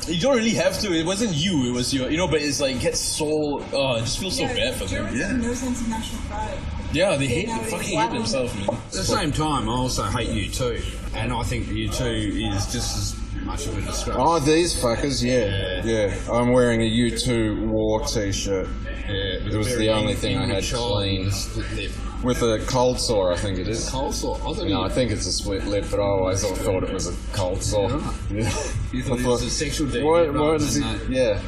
You don't really have to. It wasn't you. It was your, but it's like gets so. I just feel so bad for them. No sense of national pride. Yeah, they fucking hate themselves, man. At the same time, I also hate U2, and I think U2 is just as much of a disgrace. Oh, these fuckers, yeah. I'm wearing a U2 War t-shirt. Yeah, it was the only thing I had clean. With a cold sore, I think it is. Cold sore? I think it's a split lip, but I always thought it was a cold sore. Yeah. You thought it was a sexual deviant? Why does he... Yeah.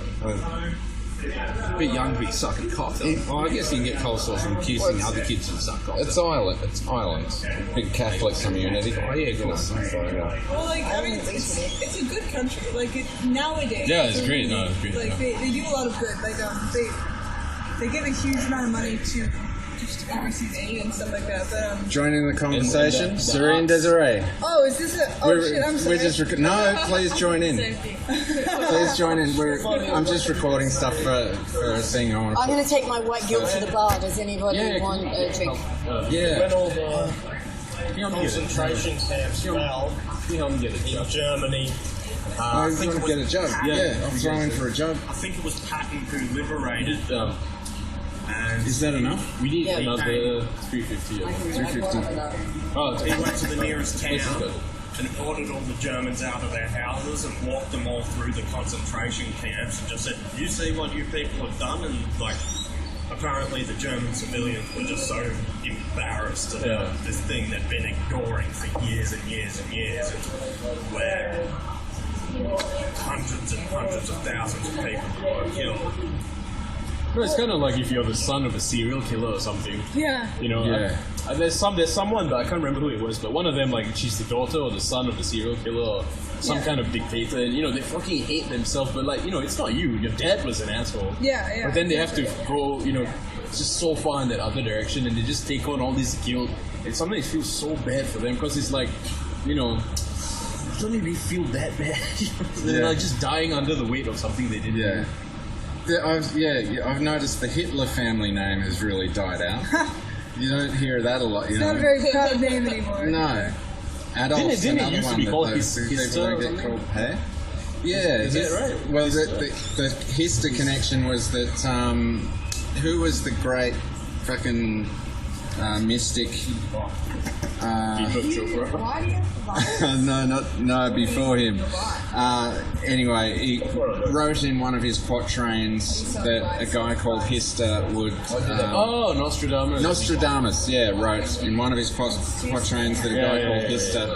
A bit young to be sucking cock. Well, I guess you can get cold sores from kissing other kids and suck cock. It's Ireland. Big Catholic community. Oh, yeah, of course. Well, like, I mean, it's a good country. Like, nowadays. Yeah, it's great. No, it's great. Like, they do a lot of good. Like, they give a huge amount of money to just overseas aid and stuff like that. But joining the conversation, Serene Desiree. Oh, is this a? Oh shit! I'm sorry. We're just no. Please join in. Please join in. I'm just recording stuff for a thing. I'm going to take my white guilt to the bar. Does anybody want a drink? When all the concentration camps fell in Germany. I think we get a jug. Yeah, I'm throwing for a jug. I think it was Patton who liberated them. And is that enough? We need another 350. 350. Oh, he went to the nearest town and ordered all the Germans out of their houses and walked them all through the concentration camps and just said, "You see what you people have done?" And like, apparently the German civilians were just so embarrassed about this thing they'd been ignoring for years and years and years, and where hundreds and hundreds of thousands of people were killed. No, it's kind of like if you're the son of a serial killer or something. Yeah. You know, there's someone, but I can't remember who it was, but one of them, like, she's the daughter or the son of a serial killer or some kind of dictator, and, you know, they fucking hate themselves, but, like, you know, it's not you. Your dad was an asshole. Yeah. But then they have to go, you know, just so far in that other direction, and they just take on all this guilt. And sometimes it feels so bad for them, because it's like, you know, it doesn't really feel that bad. They're like just dying under the weight of something they didn't do. I've noticed the Hitler family name has really died out. You don't hear that a lot. It's not a very proud name anymore. No. Adolf's Didn't it another used to one be called people get called. Hey? Yeah. Is that right? Well, the Hister connection was that who was the great fucking mystic? No, before him. Anyway, he wrote in one of his quatrains that a guy called Hister would... Nostradamus. Nostradamus, wrote in one of his quatrains that a guy called Hister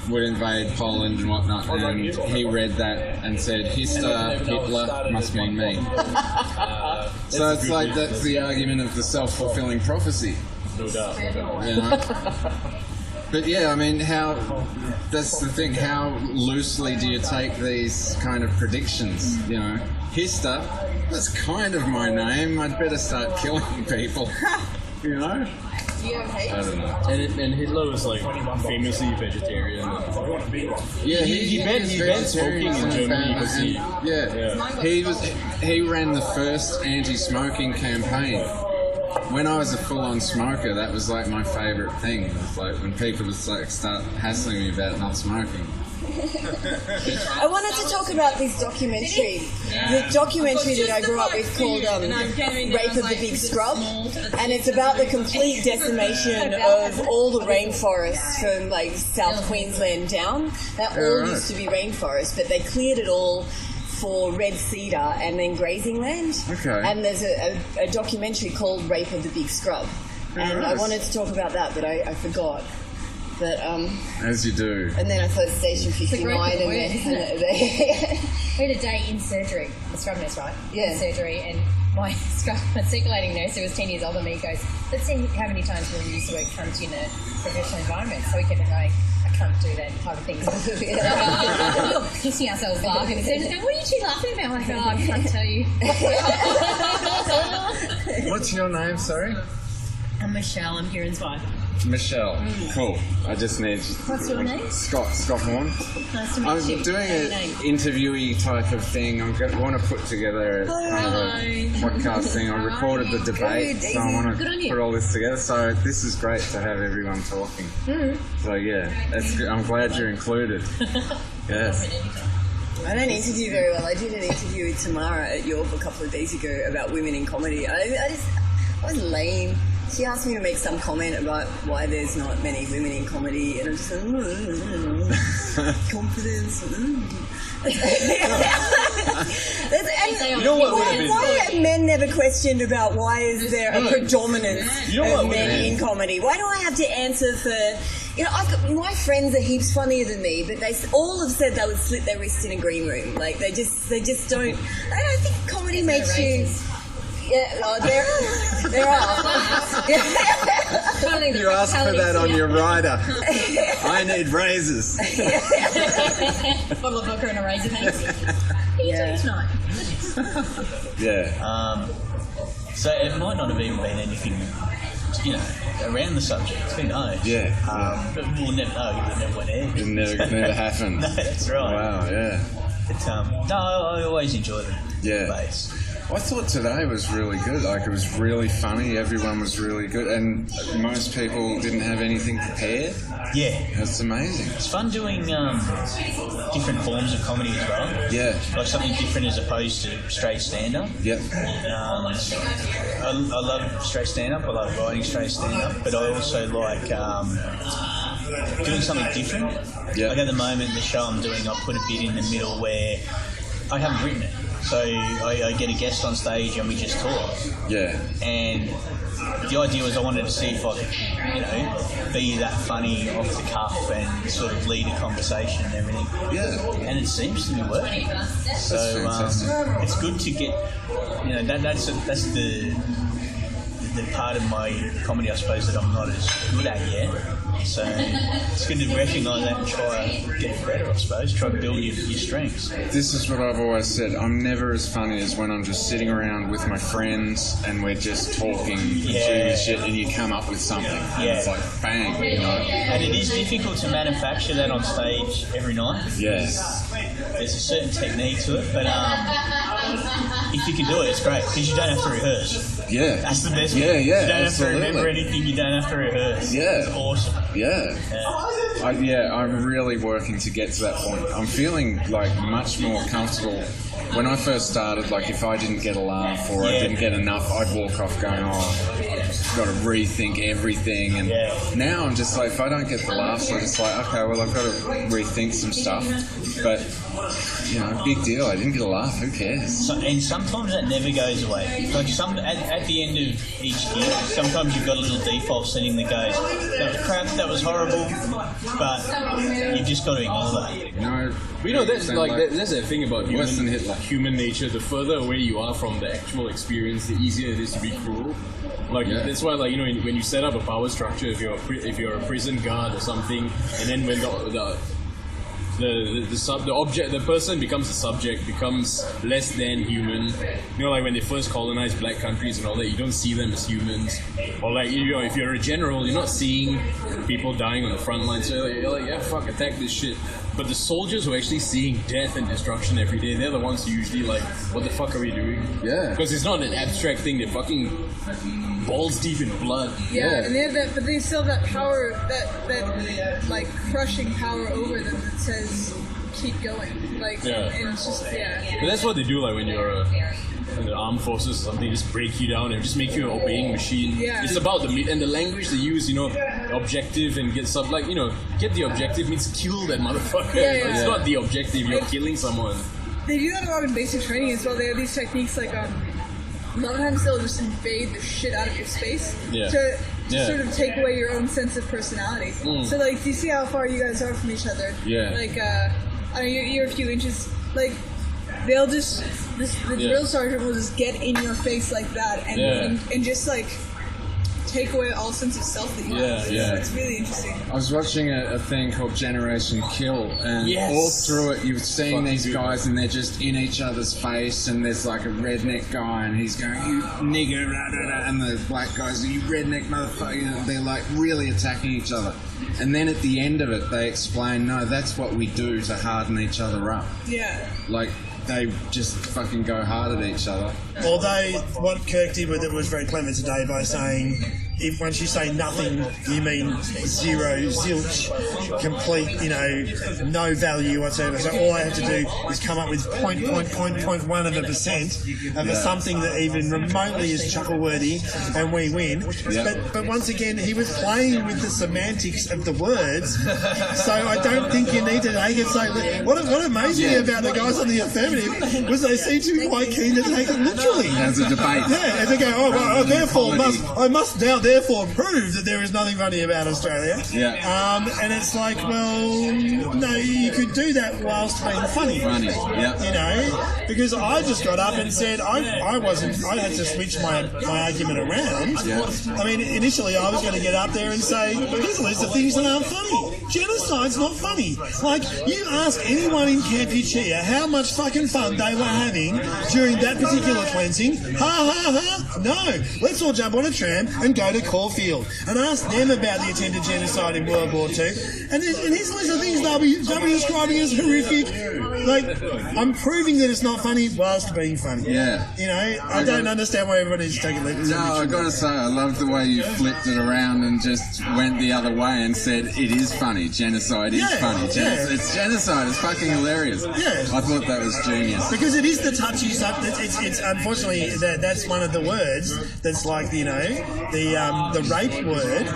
would invade Poland and whatnot, and he read that and said, Hister, Hitler, must mean me. So it's like, that's the argument of the self-fulfilling prophecy. No doubt. You know? But yeah, I mean, that's the thing, how loosely do you take these kind of predictions, you know? Hister, that's kind of my name, I'd better start killing people, you know? Do you have hate? I don't know. And Hitler was like famously vegetarian. Yeah, he banned smoking in Germany because he ran the first anti-smoking campaign. When I was a full-on smoker, that was like my favourite thing. It was like when people just like start hassling me about not smoking. I wanted to talk about this documentary. The documentary that I grew up with called Rape of the Big Scrub, and it's about the complete decimation of all the rainforests from like South Queensland down. That all used to be rainforest, but they cleared it all for red cedar and then grazing land. Okay. And there's a documentary called Rape of the Big Scrub. And I wanted to talk about that, but I forgot. But, as you do. And then I thought Station 59 and we had a day in surgery, the scrub nurse, right? Yeah. In surgery, and my circulating nurse, who was 10 years older than me, goes, let's see how many times we used the word cunt in a professional environment. So we kept going, I can't do that type of thing. We were pissing ourselves laughing. And Sarah's going, what are you two laughing about? I'm like, oh, I can't tell you. What's your name, sorry? I'm Michelle, I'm Kieran's wife. Michelle. Cool. I just need... What's your name? Scott Horn. Nice to meet you. I'm doing an interviewee type of thing. I want to put together kind of a podcast thing. I recorded the debate, so I want to put all this together. So this is great to have everyone talking. So yeah, that's good. I'm glad you're included. Yes. I don't interview very well. I did an interview with Tamara at York a couple of days ago about women in comedy. I was lame. she asked me to make some comment about why there's not many women in comedy, and I'm just like, confidence. You know what would have been? Why have men never questioned about why is there a predominance of men in comedy? Why do I have to answer for? You know, my friends are heaps funnier than me, but they all have said they would slit their wrists in a green room. Like they just don't. I don't think comedy makes you. Yeah, there are. You asked for that on your rider. I need razors. Bottle of vodka and a razor, thanks. Yeah. Tonight. Yeah. So it might not have even been anything, you know, around the subject. Who knows? Yeah. But we'll never know. It never went in. It never happened. No, that's right. Wow. Yeah. But, no, I always enjoy the debate. I thought today was really good. Like, it was really funny. Everyone was really good, and most people didn't have anything prepared. Yeah, it's amazing. It's fun doing different forms of comedy as well. Yeah, like something different as opposed to straight stand-up. Yep. I love straight stand-up. I love writing straight stand-up, but I also like doing something different. Yeah. Like at the moment, the show I'm doing, I put a bit in the middle where I haven't written it. So I get a guest on stage and we just talk. Yeah. And the idea was I wanted to see if I could, you know, be that funny off the cuff and sort of lead a conversation and everything. Yeah. And it seems to be working. So it's good to get, you know, that's the part of my comedy, I suppose, that I'm not as good at yet. So it's good to recognise that and try to get better, I suppose. Try to build your strengths. This is what I've always said. I'm never as funny as when I'm just sitting around with my friends and we're just talking and shooting shit and you come up with something. And it's like, bang, you know. And it is difficult to manufacture that on stage every night. Yes. There's a certain technique to it, but if you can do it, it's great because you don't have to rehearse. Yeah. That's the best. Yeah, yeah, You don't absolutely. have to remember anything. You don't have to rehearse. Yeah. It's awesome. Yeah. I'm really working to get to that point. I'm feeling like much more comfortable. When I first started, like if I didn't get a laugh or I didn't get enough, I'd walk off going, I've got to rethink everything. And now I'm just like, if I don't get the laughs, I'm just like, okay, well, I've got to rethink some stuff. But, you know, big deal. I didn't get a laugh. Who cares? And sometimes that never goes away. Like at the end of each gig, sometimes you've got a little default setting that goes, that was crap, that was horrible, but you've just got to ignore that. No, you know that's that's the thing about human nature. The further away you are from the actual experience, the easier it is to be cruel. Like that's why, like, you know, when you set up a power structure, if you're a prison guard or something, and then when the person becomes the subject, becomes less than human. You know, like when they first colonized black countries and all that, you don't see them as humans. Or like, you know, if you're a general, you're not seeing people dying on the front line. So you're like, yeah, fuck, attack this shit. But the soldiers who are actually seeing death and destruction every day, they're the ones who usually like, what the fuck are we doing? Yeah. Because it's not an abstract thing. They're fucking balls deep in blood. Yeah, and they have that, but they still have that power, that like crushing power over them that says keep going. Like, and it's just But that's what they do. Like when you're in the armed forces or something, they just break you down and just make you an obeying machine. Yeah. It's about the and the language they use. You know, objective and get get the objective means kill that motherfucker. It's not the objective. You're killing someone. They do that a lot in basic training as well. They have these techniques like a lot of times they'll just invade the shit out of your space to sort of take away your own sense of personality. So like, do you see how far you guys are from each other? Yeah. Like, I don't know, you're a few inches. Like, they'll just the drill sergeant will just get in your face like that and just like take away all sense of self that you have. It's really interesting. I was watching a thing called Generation Kill, and all through it you've seen these guys and they're just in each other's face, and there's like a redneck guy and he's going, you nigger, and the black guys, you redneck motherfucker, and they're like really attacking each other. And then at the end of it they explain, no, that's what we do to harden each other up. Yeah. Like, they just fucking go hard at each other. Although what Kirk did with it was very clever today by saying if once you say nothing, you mean zero, zilch, complete, no value whatsoever. So all I have to do is come up with 0.1% of something that even remotely is chuckle-worthy, and we win. But once again, he was playing with the semantics of the words, so I don't think you need to take it so. What amazed me about the guys on the affirmative was they seemed to be quite keen to take it literally. As a debate. Yeah, and they go, I must now therefore prove that there is nothing funny about Australia. Yeah. And it's like, well, no, you could do that whilst being funny. Yeah. Because I just got up and said I had to switch my argument around. Yeah. I mean, initially I was going to get up there and say, here's a list of things that aren't funny. Genocide's not funny. Like, you ask anyone in Kampuchea how much fucking fun they were having during that particular cleansing. Ha ha ha. No. Let's all jump on a tram and go to Caulfield and ask them about the attempted genocide in World War II. And here's a list of things they'll be describing as horrific. Like, I'm proving that it's not funny whilst being funny. Yeah. I don't understand why everybody's taking it. No, I gotta say, I love the way you flipped it around and just went the other way and said it is funny. Genocide is funny. It's genocide. It's fucking hilarious. Yeah. I thought that was genius. Because it is the touchy subject. It's unfortunately that's one of the words that's like the rape word.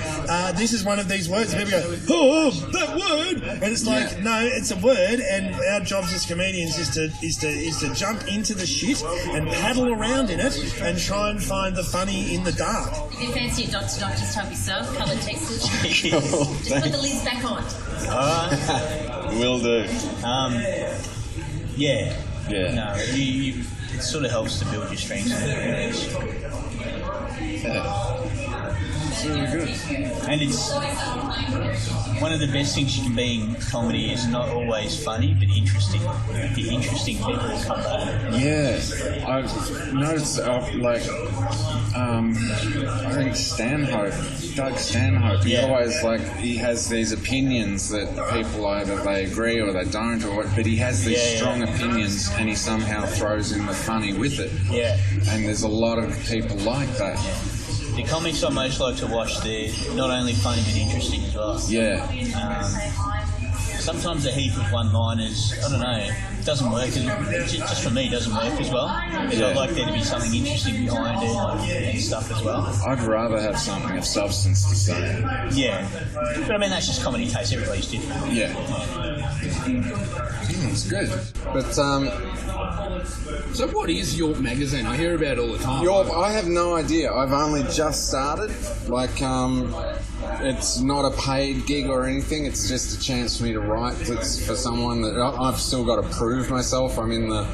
This is one of these words. And people go, oh, that word, and it's like no, it's a word, and our jobs as comedians is to jump into the shit and paddle around in it and try and find the funny in the dark. If you fancy a doctor's type yourself, coloured textbook, just put the lids back on. Will do. Yeah. No, it sort of helps to build your strengths and weaknesses. It's really good. And it's one of the best things you can be in comedy is not always funny, but interesting. The interesting people come out. Yeah, I've noticed, I think Doug Stanhope, he has these opinions that people either they agree or they don't, but he has these strong opinions and he somehow throws in the funny with it. Yeah. And there's a lot of people like that. The comics I most like to watch, they're not only funny but interesting as well. Yeah. Sometimes a heap of one-liners, I don't know, it doesn't work. Just for me, it doesn't work as well. Because I'd like there to be something interesting behind it and stuff as well. I'd rather have something of substance to say. Yeah. But I mean, that's just comedy taste. Everybody's different. Yeah. It's good. But, so what is York Magazine? I hear about it all the time. York, I have no idea. I've only just started. It's not a paid gig or anything. It's just a chance for me to write. It's for someone that I've still got to prove myself. I'm in the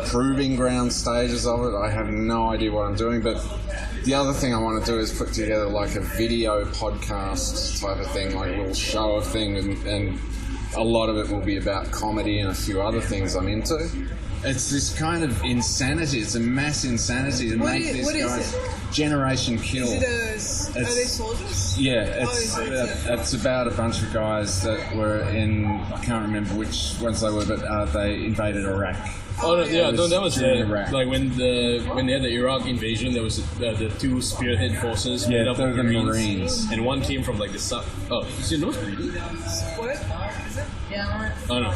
proving ground stages of it. I have no idea what I'm doing. But the other thing I want to do is put together like a video podcast type of thing, like a little show of thing, and a lot of it will be about comedy and a few other things I'm into. It's this kind of insanity. It's a mass insanity to make this guy's generation kill. Are they soldiers? Yeah, it's about a bunch of guys that were in, I can't remember which ones they were, but they invaded Iraq. Oh no, yeah, that was Iraq. Like when they had the Iraq invasion, there was the two spearhead forces made up of Marines, and one came from like the south. Oh, is it North Korea? What? Is it? Yeah. Oh no,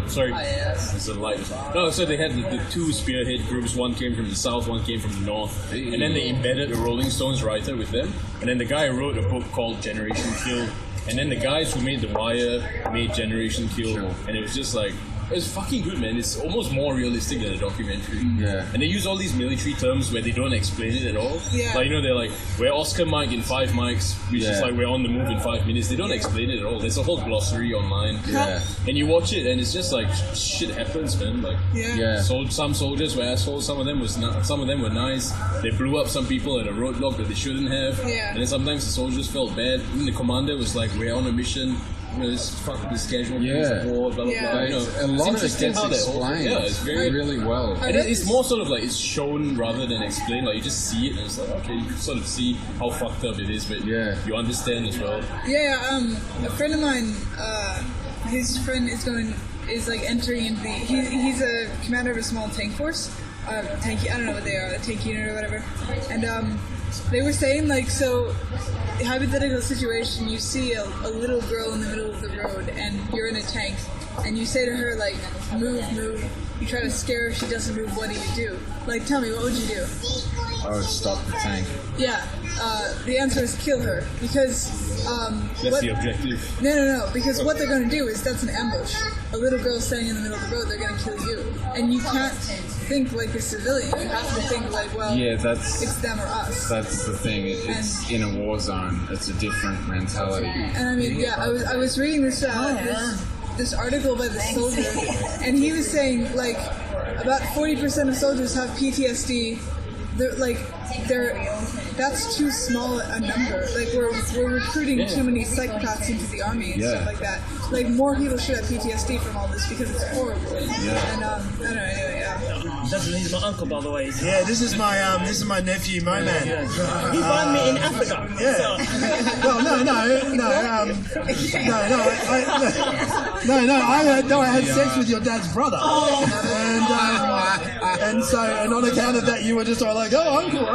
sorry, it's a light. No, so they had the two spearhead groups. One came from the south, one came from the north, and then they embedded a Rolling Stones writer with them, and then the guy wrote a book called Generation Kill, and then the guys who made The Wire made Generation Kill, and it was just like. It's fucking good, man. It's almost more realistic than a documentary. Yeah. And they use all these military terms where they don't explain it at all. Yeah. Like, they're like, we're Oscar Mike in 5 mics, which is like, we're on the move in 5 minutes. They don't explain it at all. There's a whole glossary online. Yeah. And you watch it, and it's just like, shit happens, man. Like, some soldiers were assholes. Some of them were nice. They blew up some people at a roadblock that they shouldn't have. Yeah. And then sometimes the soldiers felt bad. Even the commander was like, we're on a mission. This casual war, blah blah blah. A lot of it gets explained. It's very really well. And it's more sort of like it's shown rather than explained. Like you just see it, and it's like okay, you can sort of see how fucked up it is, but you understand as well. Yeah, a friend of mine, his friend is like entering into he's a commander of a small tank force, tank. I don't know what they are, a tank unit or whatever. And they were saying like, so hypothetical situation, you see a little girl in the middle of the road and you're in a tank and you say to her like, move, you try to scare her, she doesn't move, what do? Like, tell me, what would you do? I would stop the tank. Yeah, the answer is kill her, because that's the objective. No, because what they're going to do is, that's an ambush. A little girl standing in the middle of the road, they're going to kill you. And you can't think like a civilian, you have to think like, well, it's them or us. That's the thing, it's in a war zone, it's a different mentality. And I mean, I was reading this this article by the soldier, and he was saying like about 40% of soldiers have PTSD. That's too small a number. Like we're recruiting too many psychopaths into the army and stuff like that. Like more people should have PTSD from all this because it's horrible. Yeah. And I don't know. Anyway, He's my uncle, by the way. Yeah, this is my nephew, Mo Man. He found me in Africa. Yeah. So. I had sex with your dad's brother. And on account of that, you were just all like, oh, uncle, you know.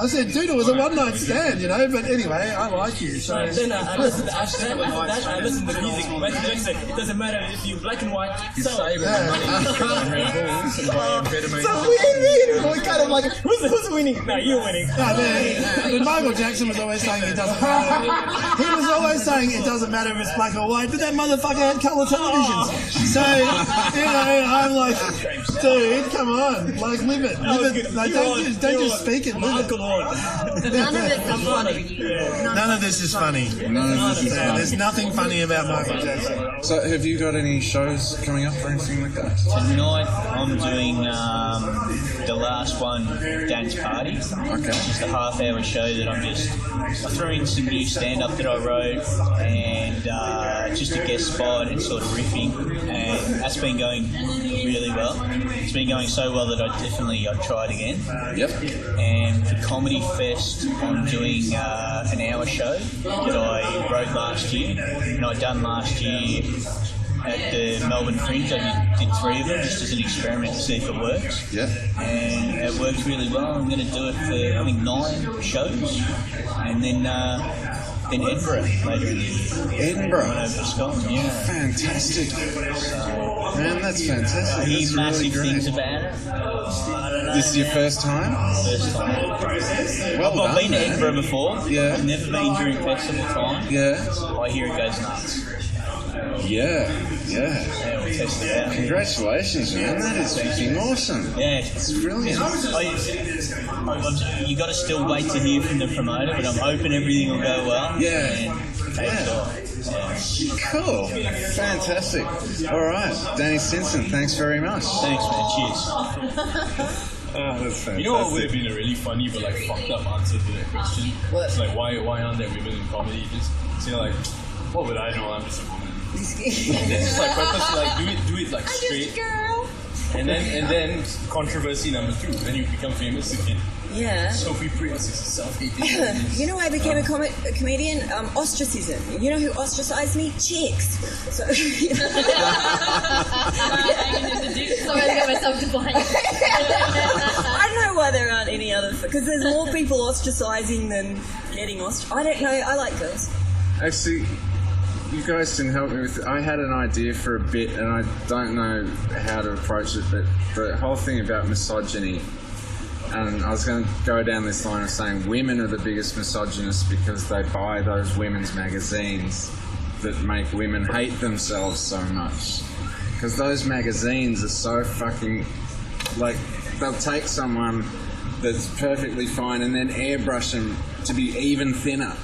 I said, dude, it was a one-night stand, you know. But anyway, I like you. So then I listen to Ashtray. I listen to the music. Michael Jackson. It doesn't matter if you're black and white. So we kind of like, who's winning? No, you're winning. But Michael Jackson was always saying it doesn't matter. He was always saying it doesn't matter if it's black or white, but that motherfucker had colour televisions. So, you know, I'm like, dude, come on, like, live it. Like, don't just speak it, live it. None of this is funny. There's nothing funny about Michael Jackson. So, have you got any shows coming up or anything like that? Tonight I'm doing the last one, Dance Party. Okay. Just a half-hour show that I threw in some new stand-up that I wrote and just a guest spot and sort of riffing, and that's been going really well. It's been going so well that I'd try it again. Yep. And for Comedy Fest, I'm doing an hour show that I wrote last year, and I'd done last year at the Melbourne Fringe. I did 3 of them just as an experiment to see if it works. Yeah. And it worked really well. I'm going to do it for, I think, 9 shows. And then Edinburgh later in the year. Edinburgh? Over to Scotland, yeah. Fantastic. Man, that's fantastic. I hear that's massive really things about it. This is your first time? First time. Well I've been to Edinburgh before. Yeah. I've never been during festival time. Yeah. I hear it goes nuts. Yeah. We'll test it out. Congratulations, man. That is fucking awesome. Yeah. It's brilliant. You got to still wait to hear from the promoter, but I'm hoping everything will go well. Yeah. Cool. Fantastic. All right. Danny Stinson, thanks very much. Thanks, man. Cheers. Oh, that's fantastic. You know what would have been a really funny but like fucked up answer to that question? It's like, why aren't there women in comedy? Just say like, what would I know? I'm just a woman. Just like purposely, like do it like straight. And then controversy number 2. Then you become famous again. Yeah. Sophie Prius is a self-hating. You know why I became a comedian? Ostracism. You know who ostracized me? Chicks. So, Sorry, I got myself to blame. I don't know why there aren't any other, because there's more people ostracizing than getting ostracized. I don't know. I like girls. Actually, you guys can help me with it. I had an idea for a bit, and I don't know how to approach it, but the whole thing about misogyny, and I was going to go down this line of saying women are the biggest misogynists because they buy those women's magazines that make women hate themselves so much. Because those magazines are so fucking, like, they'll take someone that's perfectly fine and then airbrush them to be even thinner.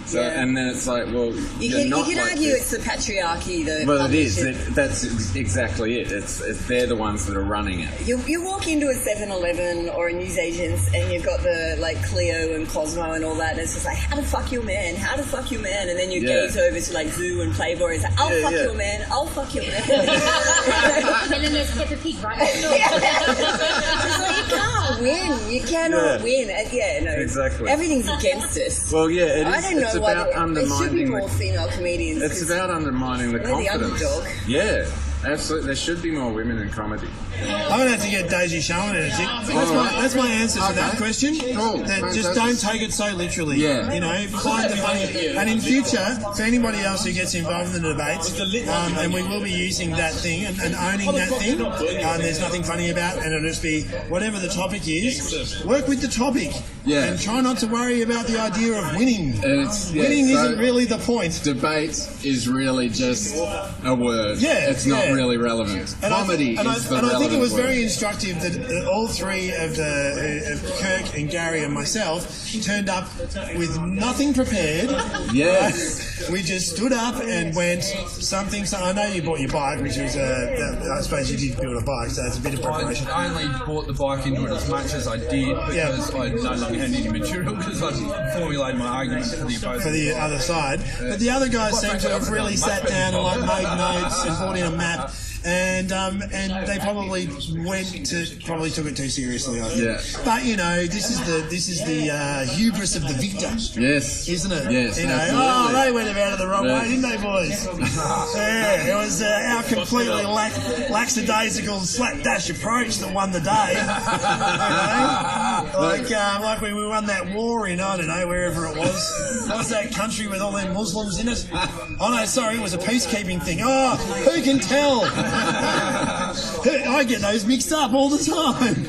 So, and then it's like, well, you can argue it's the patriarchy that. Well, it is. That's exactly it. It's they're the ones that are running it. You walk into a 7-Eleven or a newsagents and you've got the like Clio and Cosmo and all that, and it's just like, how to fuck your man, and then you gaze over to like Zoo and Playboy and say, I'll fuck your man, I'll fuck your man. And then there's Peppa Pig right next door. You can't win. You cannot win. Exactly. Everything's against us. Well, yeah, it is. I don't know. About undermining. There should be more female comedians. It's about undermining the confidence. The underdog. Yeah, Absolutely, there should be more women in comedy. I'm going to have to get Daisy Sharman in it. That's my answer to that question. That just don't take it so literally. Yeah. You know, find the funny. And in future, for anybody else who gets involved in the debates, and we will be using that thing and owning that thing, there's nothing funny about, and it'll just be whatever the topic is, work with the topic. Yeah. And try not to worry about the idea of winning. Winning isn't really the point. Debate is really just a word. Yeah. It's not really relevant. Comedy is the relevant And I think it was word. very instructive that all three of Kirk and Gary and myself turned up with nothing prepared. Yes. We just stood up and went something. So I know you bought your bike, which was I suppose you did build a bike, so it's a bit of preparation. I only brought the bike into it as much as I did because I no longer had any material because I formulated my argument for the other side. But the other guys seem to have really sat down and made notes and brought in a map. And they probably took it too seriously, I think. Yeah. But you know, this is the hubris of the victor. Yes. Isn't it? Yes. You know, Absolutely. they went about it the wrong way, didn't they, boys? Yeah, it was our completely lackadaisical slapdash approach that won the day. You know? Like when we won that war in, I don't know, wherever it was. What was that country with all them Muslims in it? Oh no, sorry, it was a peacekeeping thing. Oh, who can tell? I get those mixed up all the time.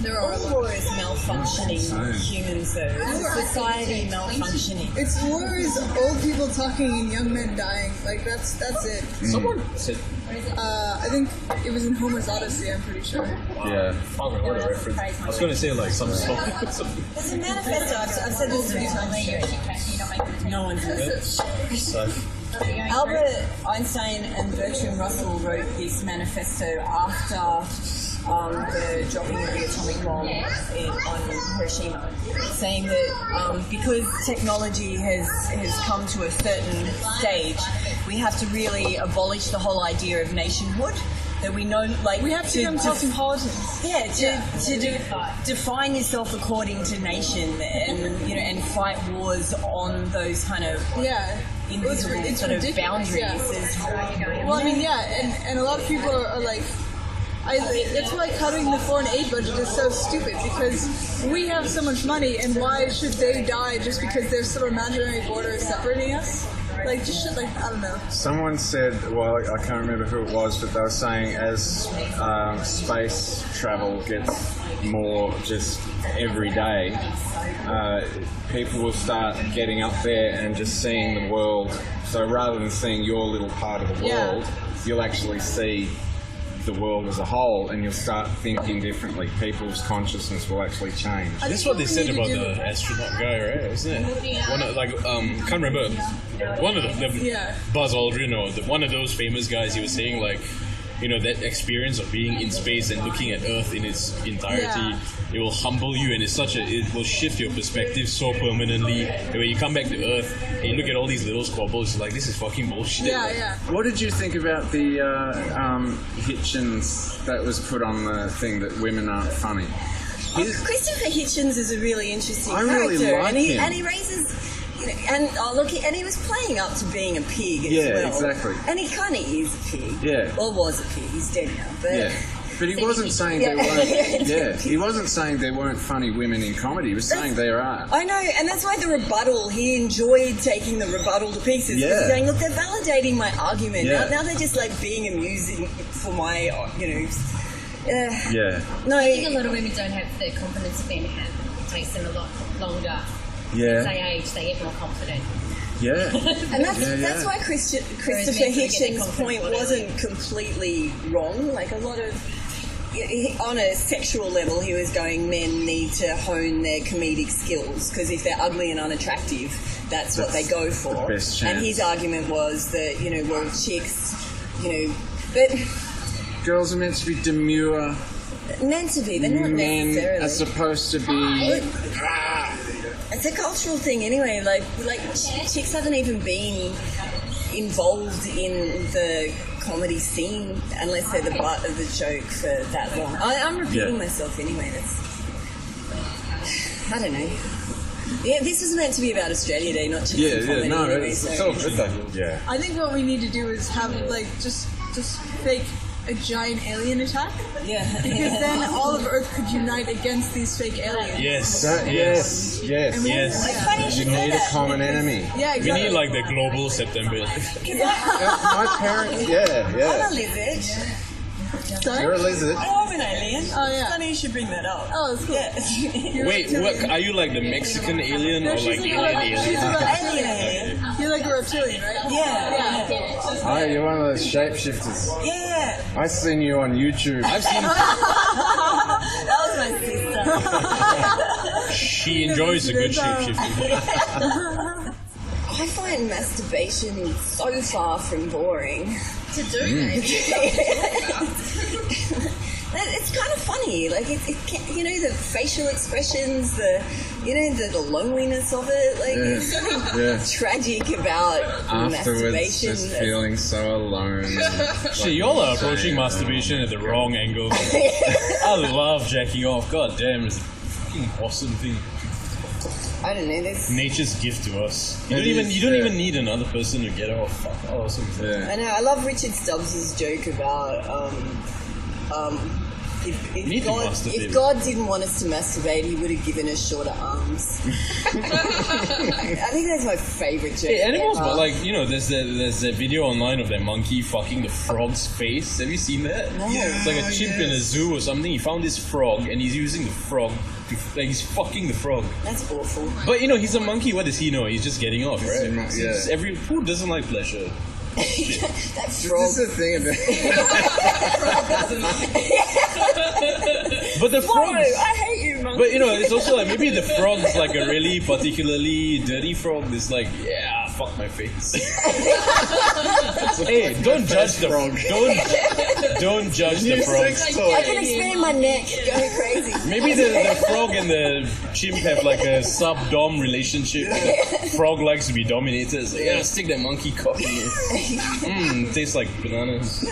There are always malfunctioning humans, though. It's society malfunctioning. It's war is old people talking and young men dying. Like that's it. Someone said. I think it was in Homer's Odyssey. I'm pretty sure. Yeah, I don't know what a reference. I was going to say like some song. There's a manifesto. I've said this a few times. No one's listened. Albert Einstein and Bertrand Russell wrote this manifesto after the dropping of the atomic bomb on Hiroshima, saying that because technology has come to a certain stage, we have to really abolish the whole idea of nationhood. That we know, like we have to become cosmopolitans. Yeah, to define yourself according to nation, and and fight wars on those kind of invisible sort of boundaries. Yeah. Well, I mean, and a lot of people are like. That's why cutting the foreign aid budget is so stupid, because we have so much money, and why should they die just because there's some imaginary border separating us? Like, just shit like, I don't know. Someone said, well, I can't remember who it was, but they were saying as space travel gets more just every day, people will start getting up there and just seeing the world. So rather than seeing your little part of the world, you'll actually see the world as a whole, and you'll start thinking differently. People's consciousness will actually change. That's what they said about the astronaut guy, right? Wasn't it? One of, can't remember. One of the Buzz Aldrin or one of those famous guys. He was saying that experience of being in space and looking at Earth in its entirety, it will humble you, and it will shift your perspective so permanently. And when you come back to Earth and you look at all these little squabbles, you're like, this is fucking bullshit. What did you think about the Hitchens that was put on the thing that women aren't funny? Christopher Hitchens is a really interesting I character, really like him. and he raises. And and he was playing up to being a pig as well. Yeah, exactly. And he kind of is a pig. Yeah. Or was a pig. He's dead now. But But he wasn't saying there weren't. He wasn't saying there weren't funny women in comedy. He was saying there are. I know, and that's why the rebuttal. He enjoyed taking the rebuttal to pieces. Yeah. He's saying, look, they're validating my argument. Yeah. Now they're just like being amusing for my, No, I think a lot of women don't have the confidence that men have. It takes them a lot longer. Yeah. As they age, they get more confident. Yeah. And that's why Christopher Hitchens' point wasn't completely wrong. Like a lot of, on a sexual level, he was going, men need to hone their comedic skills, because if they're ugly and unattractive, that's what they go for. The best chance. And his argument was that, chicks, but girls are meant to be demure. Meant to be, they're not Men necessarily. are supposed to be. It's a cultural thing anyway. Like chicks haven't even been involved in the comedy scene unless they're the butt of the joke for that long. I'm repeating myself anyway. I don't know. Yeah, this was meant to be about Australia Day, not chicks and comedy. No, anyway, it's all good though. Yeah. I think what we need to do is have just just fake a giant alien attack. Yeah. Because then all of Earth could unite against these fake aliens. Yes. Yes. And we- Yes. It's funny you You should need say a that. common enemy. Yeah, We exactly. need like the global September. My parents, yeah. I'm a lizard. Sorry? You're a lizard. I'm an alien. Oh, yeah. It's funny you should bring that up. Oh, it's cool. Yeah. Wait, what? Are you like the Mexican alien No, or she's like like alien she's alien? a Alien alien. You're like a reptilian, right? Yeah. Oh, you're one of those shapeshifters. Yeah. I seen you on YouTube. I've seen. That was my sister. She enjoys a good shapeshifting. I find masturbation so far from boring. To do, maybe. It's kind of funny, like it can, you know, the facial expressions, the loneliness of it, like there's something tragic about Afterwards, masturbation. just feeling so alone. Shit, y'all are approaching masturbation at the wrong angle. I love jacking off. God damn, it's a fucking awesome thing. I don't know. There's Nature's gift to us. You It don't is, even even need another person to get off. Fuck, awesome. Yeah. I know. I love Richard Stubbs' joke about Need to masturbate. if God didn't want us to masturbate, he would have given us shorter arms. I think that's my favourite joke. Hey, animals, ever. but like, you know, there's a video online of that monkey fucking the frog's face. Have you seen that? No. It's like a chimp in a zoo or something. He found this frog and he's using the frog to, like, he's fucking the frog. That's awful. But you know, he's a monkey. What does he know? He's just getting off, right? Yeah. Who doesn't like pleasure? That This frog. is the thing about. But the frog. I hate you, monkey. But you know, it's also like maybe the frog is like a really particularly dirty frog. That's like, yeah, fuck my face. Hey, don't judge the frog. Don't judge the frog. I can expand my neck. Go crazy. Maybe the frog and the chimp have like a sub-dom relationship. Frog likes to be dominated. It's like, yeah, stick that monkey cock in it. Tastes like bananas.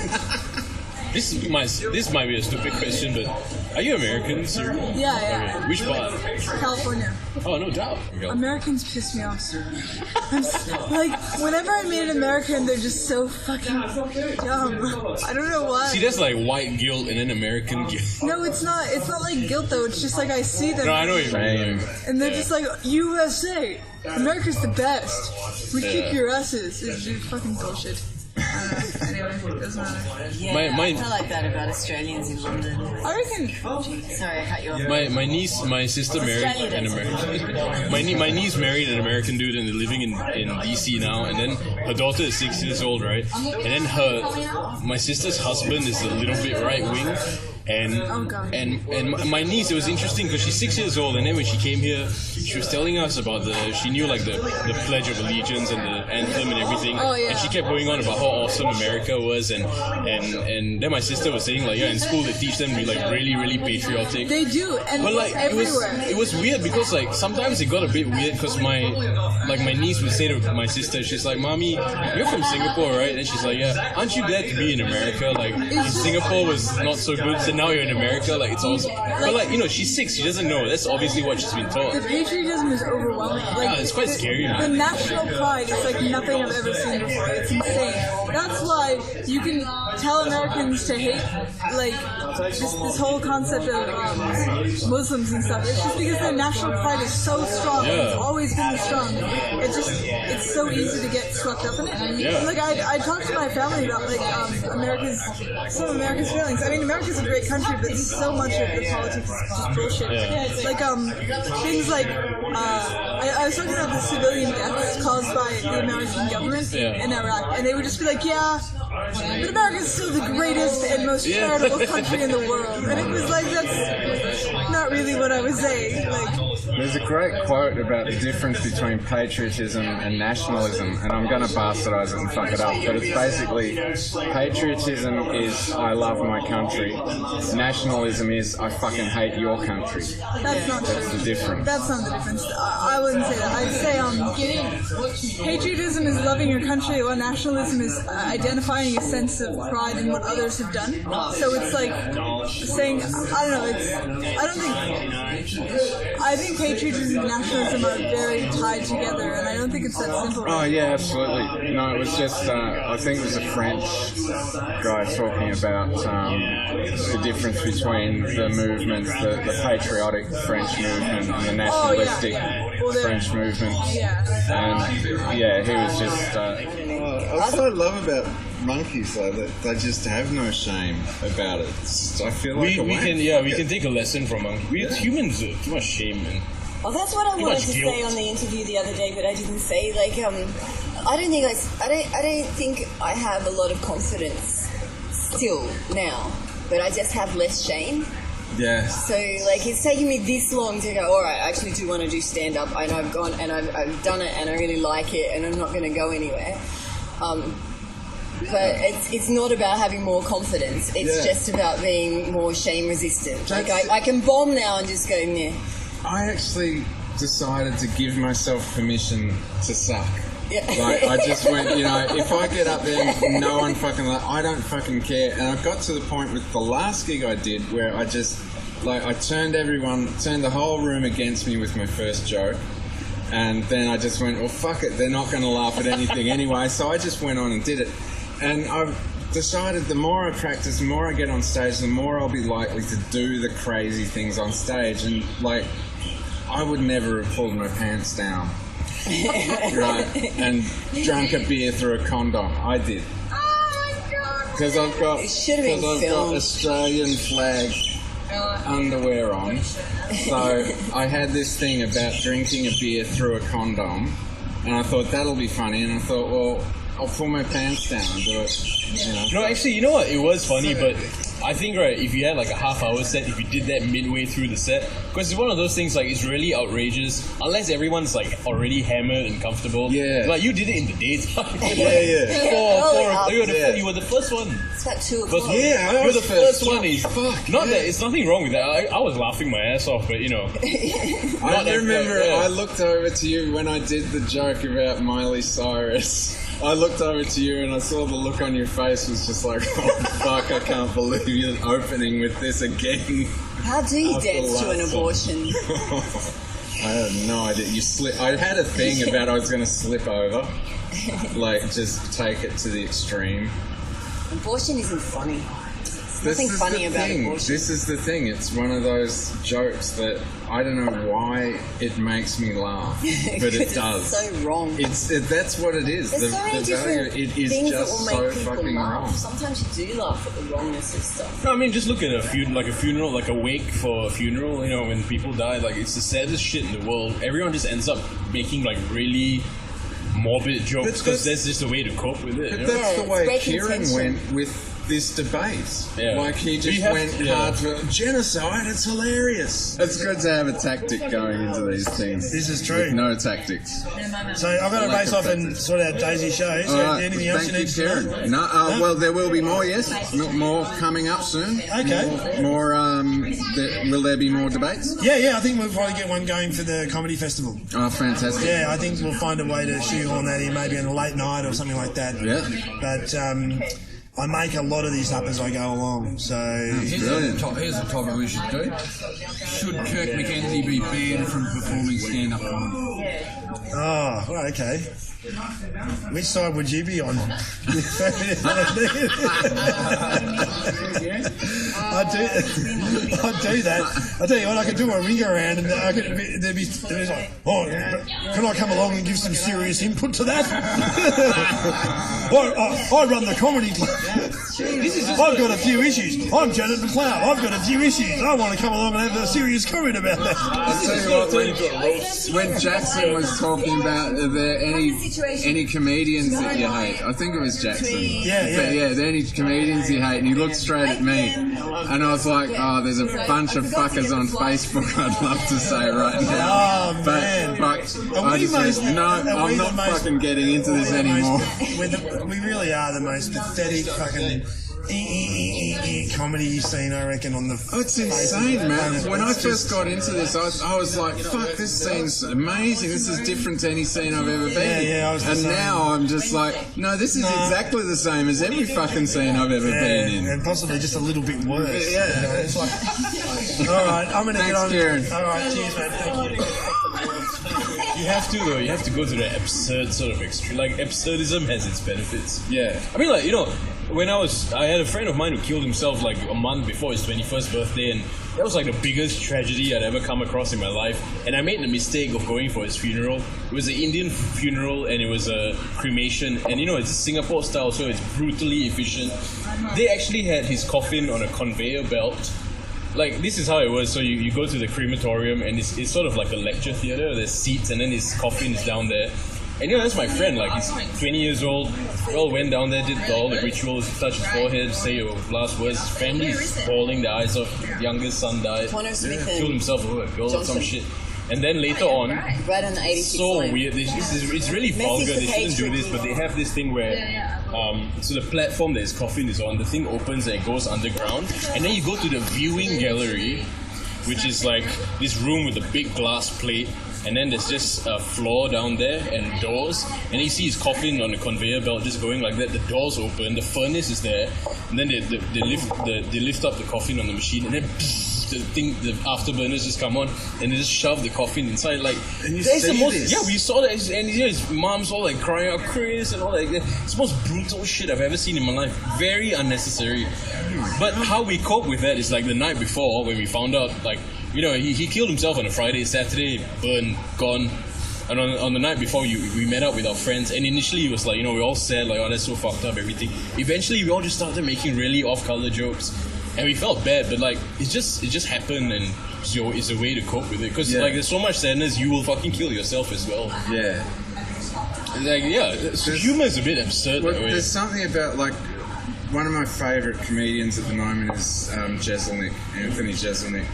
This might be a stupid question, but are you American, Siri? Yeah. Okay. Which part? California. Oh, no doubt. Okay. Americans piss me off. Like, whenever I meet an American, they're just so fucking dumb. I don't know why. See, that's like white guilt and then American guilt. No, it's not. It's not like guilt though. It's just like I see them. No, I know what you mean. And they're just like, USA, America's the best. We kick your asses. It's just fucking bullshit. Anyway, it doesn't matter. Yeah, I feel like that about Australians in London. I reckon. Sorry, I cut you off. My sister married an American. My niece married an American dude and they're living in DC now. And then her daughter is 6 years old, right? And then my sister's husband is a little bit right wing. And my niece, it was interesting because she's 6 years old, and then when she came here, she was telling us about she knew like the Pledge of Allegiance and the anthem and everything. Oh, yeah. And she kept going on about how awesome America was, and then my sister was saying like, yeah, in school they teach them to be like really, really patriotic. They do, and But like everywhere. it was weird because like sometimes it got a bit weird because my niece would say to my sister, she's like, "Mommy, you're from Singapore, right?" And she's like, "Yeah, aren't you glad to be in America? Like Singapore was not so good, so now you're in America. Like it's awesome." But like, you know, she's 6, she doesn't know. That's obviously what she's been taught. The patriotism is overwhelming. Like, Yeah, it's quite scary, man. The national pride is like nothing I've ever seen before. It's insane. That's why you can tell Americans to hate, like, this whole concept of Muslims and stuff. It's just because their national pride is so strong. Yeah. It's always been strong. It's so easy to get swept up in it. Yeah. Like, I talked to my family about, like, some of America's feelings. I mean, America's a great country, but so much of the politics is just bullshit. Yeah. Like, things like, I was talking about the civilian deaths caused by the American government in Iraq, and they would just be like, yeah, but America's still the greatest and most charitable country in the world. And it was like, that's not really what I was saying. Like, there's a great quote about the difference between patriotism and nationalism, and I'm going to bastardize it and fuck it up, but it's basically patriotism is I love my country, nationalism is I fucking hate your country. That's not That's the difference. That's not the difference. I wouldn't say that. I'd say patriotism is loving your country, while nationalism is identifying a sense of pride in what others have done. So it's like saying, I don't know, I think patriotism and nationalism are very tied together, and I don't think it's that simple. Oh yeah, absolutely. No, it was just I think it was a French guy talking about the difference between the movements, the patriotic French movement and the nationalistic French movement. And yeah, he was just. That's what I love about monkeys, though, that they just have no shame about it. I feel like we can take a lesson from monkeys. We humans are too much shame, man. Well, that's what I wanted to say on the interview the other day, but I didn't say. Like, I don't think I have a lot of confidence still now, but I just have less shame. Yeah. So, like, it's taken me this long to go, all right, I actually do want to do stand-up, and I've gone, and I've done it, and I really like it, and I'm not going to go anywhere. But it's not about having more confidence. It's just about being more shame-resistant. Like, I can bomb now and just go, nah. I actually decided to give myself permission to suck. Yeah. Like, I just went, if I get up there and no one fucking, I don't fucking care. And I got to the point with the last gig I did where I just, I turned the whole room against me with my first joke. And then I just went, well, fuck it, they're not going to laugh at anything anyway. So I just went on and did it. And I've decided the more I practice, the more I get on stage, the more I'll be likely to do the crazy things on stage. And, I would never have pulled my pants down. Right? And drank a beer through a condom. I did. Oh, my God. Because I've got Australian flag underwear on. So I had this thing about drinking a beer through a condom, and I thought that'll be funny, and I thought, well, I'll pull my pants down and do it. No, actually, you know what? It was funny, but I think, right, if you had like a half-hour set, if you did that midway through the set, because it's one of those things, like, it's really outrageous, unless everyone's, like, already hammered and comfortable. Yeah. Like, you did it in the daytime. Yeah. You were the first one. It's about 2 o'clock. Yeah, you were the first one. That, it's nothing wrong with that. I was laughing my ass off, but, I remember I looked over to you when I did the joke about Miley Cyrus. I looked over to you and I saw the look on your face was just like, oh fuck, I can't believe you're opening with this again. How do you dance to an abortion? I have no idea. I had a thing about I was going to slip over, just take it to the extreme. Abortion isn't funny. There's nothing funny about abortion. This is the thing. It's one of those jokes that I don't know why it makes me laugh, but it does. It's so wrong. That's what it is. There's so many different things that will make people laugh. Wrong. Sometimes you do laugh at the wrongness of stuff. No, I mean, just look at a funeral, like a wake for a funeral. When people die, it's the saddest shit in the world. Everyone just ends up making really morbid jokes because that's just a way to cope with it. But that's the way Kieran went with this debate. Yeah. He just went hard for genocide. It's hilarious. It's good to have a tactic going into these things. This is true. With no tactics. So I've got to race off and sort out Daisy's show. So anything else you need to know? No, well, there will be more, yes. More coming up soon. Okay. More will there be more debates? Yeah, I think we'll probably get one going for the comedy festival. Oh, fantastic. Yeah, I think we'll find a way to shoehorn that in, maybe on a late night or something like that. Yeah. But I make a lot of these up as I go along, so... Here's the topic we should do. Should Kirk McKenzie be banned from performing stand-up comedy? Oh, well, okay. Which side would you be on? I'd do that. I'll tell you what, I could do a ring around and there'd be like, oh, can I come along and give some serious input to that? I run the comedy club. I've got a few issues. I'm Janet McLeod. I've got a few issues. I want to come along and have a serious comment about that. I'll tell you what, when Jackson was talking about, are there any comedians that you hate? I think it was Jackson. Yeah. Are there any comedians you hate? And he looked straight at me, and I was like, oh, there's a bunch of fuckers on Facebook I'd love to say right now. Oh, man. But I just went, no, I'm not fucking getting into this anymore. We really are the most pathetic fucking comedy scene, I reckon, on the... Oh, it's insane, man. When I first got into this, I was like, fuck, this scene's amazing. This is different to any scene I've ever been in. Yeah, I was and now I'm just like, no, this is exactly the same as every fucking scene I've ever been in. And possibly just a little bit worse. Yeah. You know, it's like... All right, I'm going to get on... Kieran. All right, cheers, mate. Thank you. You have to though. You have to go to the absurd sort of extreme. Like absurdism has its benefits. Yeah. I mean, like when I had a friend of mine who killed himself like a month before his 21st birthday, and that was like the biggest tragedy I'd ever come across in my life. And I made the mistake of going for his funeral. It was an Indian funeral, and it was a cremation. And it's Singapore style, so it's brutally efficient. They actually had his coffin on a conveyor belt. Like, this is how it was. So you go to the crematorium, and it's sort of like a lecture theatre. There's seats, and then his coffin is down there. And that's my friend. Like, he's 20 years old. We all went down there, did all the rituals, touched his forehead, say your last words. His family is bawling their eyes off. His youngest son died. Killed himself over a girl or some shit. And then later on, right on the 86th so line. weird. It's really vulgar. They shouldn't do this, but they have this thing where, so the platform that his coffin is on, the thing opens and it goes underground, and then you go to the viewing gallery, which is like this room with a big glass plate, and then there's just a floor down there and doors, and then you see his coffin on the conveyor belt just going like that. The doors open, the furnace is there, and then they lift up the coffin on the machine, and then the afterburners just come on, and they just shove the coffin inside. Like, and you see this? Yeah, we saw that, and his mom's all like crying out, Chris, and all that. It's the most brutal shit I've ever seen in my life. Very unnecessary. But how we cope with that is like the night before, when we found out, like, he killed himself on a Friday, Saturday, burned, gone. And on the night before, we met up with our friends, and initially it was like, we all said like, oh, that's so fucked up, everything. Eventually, we all just started making really off-color jokes. And we felt bad, but like it just happened, and it's a way to cope with it. Because like there's so much sadness, you will fucking kill yourself as well. Yeah. Like so humor is a bit absurd. Well, that way. there's something about like one of my favourite comedians at the moment is Anthony Jeselnik,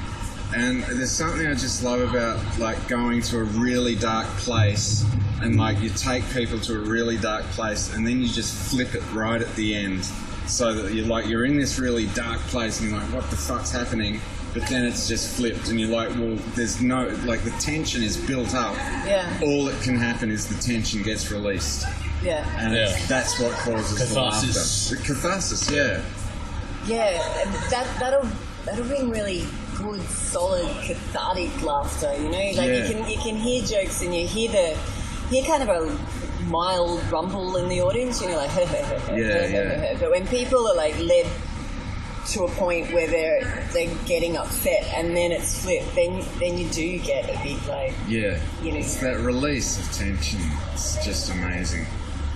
and there's something I just love about like going to a really dark place, and like you take people to a really dark place, and then you just flip it right at the end. So that you're in this really dark place, and you're like, what the fuck's happening? But then it's just flipped, and you're like, well, there's no, like, the tension is built up. Yeah. All that can happen is the tension gets released. Yeah. And that's what causes catharsis. The laughter. The catharsis, yeah. Yeah, and that'll bring really good, solid, cathartic laughter. Like you can hear jokes, and you hear kind of a mild rumble in the audience, like yeah. But when people are like led to a point where they're getting upset, and then it's flipped, then you do get a big like it's that release of tension. It's just amazing.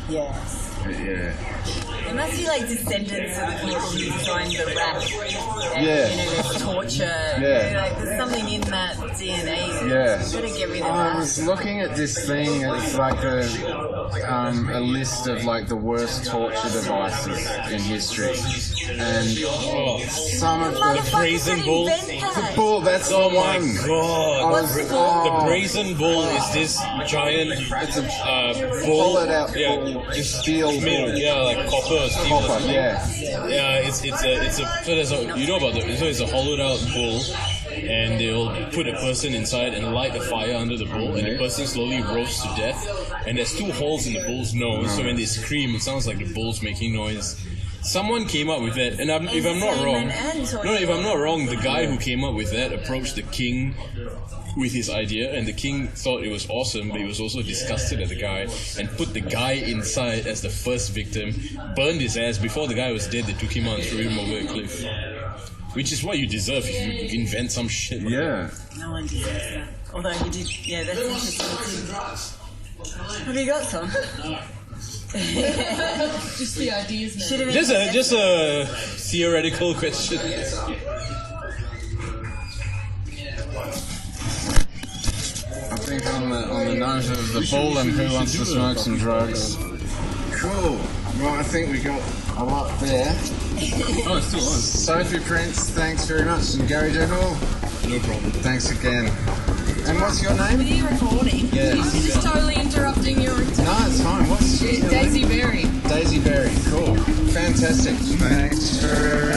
Yeah. Yeah. It must be like descendants of the people who designed the rap. And, there's torture. Like there's something in that DNA. Yeah. You gotta get rid of I that. was looking at this thing. It's like a list of like the worst torture devices in history, and some of the brazen bull. The bull. That's the one. My God. What's the bull? The brazen bull is this giant. It's a bull. Hollowed out bull. Steel bull. Yeah, like copper or steel. Copper, yeah. Yeah, it's a hollowed out bull, and they'll put a person inside and light a fire under the bull, and the person slowly roasts to death. And there's 2 holes in the bull's nose, so when they scream, it sounds like the bull's making noise. Someone came up with that, and if I'm not wrong, the guy who came up with that approached the king with his idea, and the king thought it was awesome, but he was also disgusted at the guy, and put the guy inside as the first victim, burned his ass. Before the guy was dead, they took him out and threw him over a cliff. Which is what you deserve if you invent some shit. Yeah. No one deserves that. Although he did, that's interesting. Have you got some? Just the ideas now. Just a theoretical question. I think on the note of the bull and who wants to smoke some drugs. Cool. Well, I think we got a lot there. Oh, it's still on. Sophie Prince, thanks very much. And Gary Dougal. No problem. Thanks again. And what's your name? Are you recording? Yeah. I'm just totally interrupting your... No, it's fine. What's your name? Daisy Berry. Daisy Berry. Cool. Fantastic. Thanks for...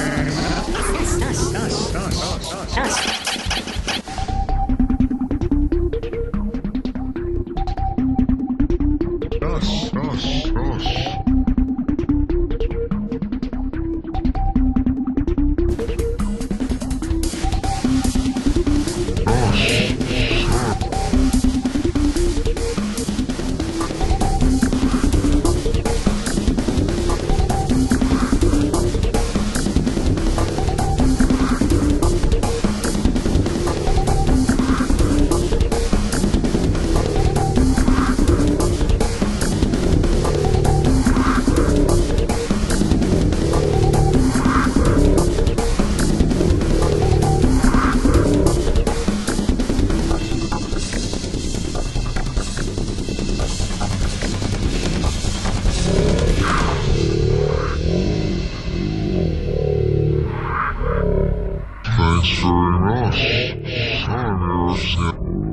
Thanks very much. So,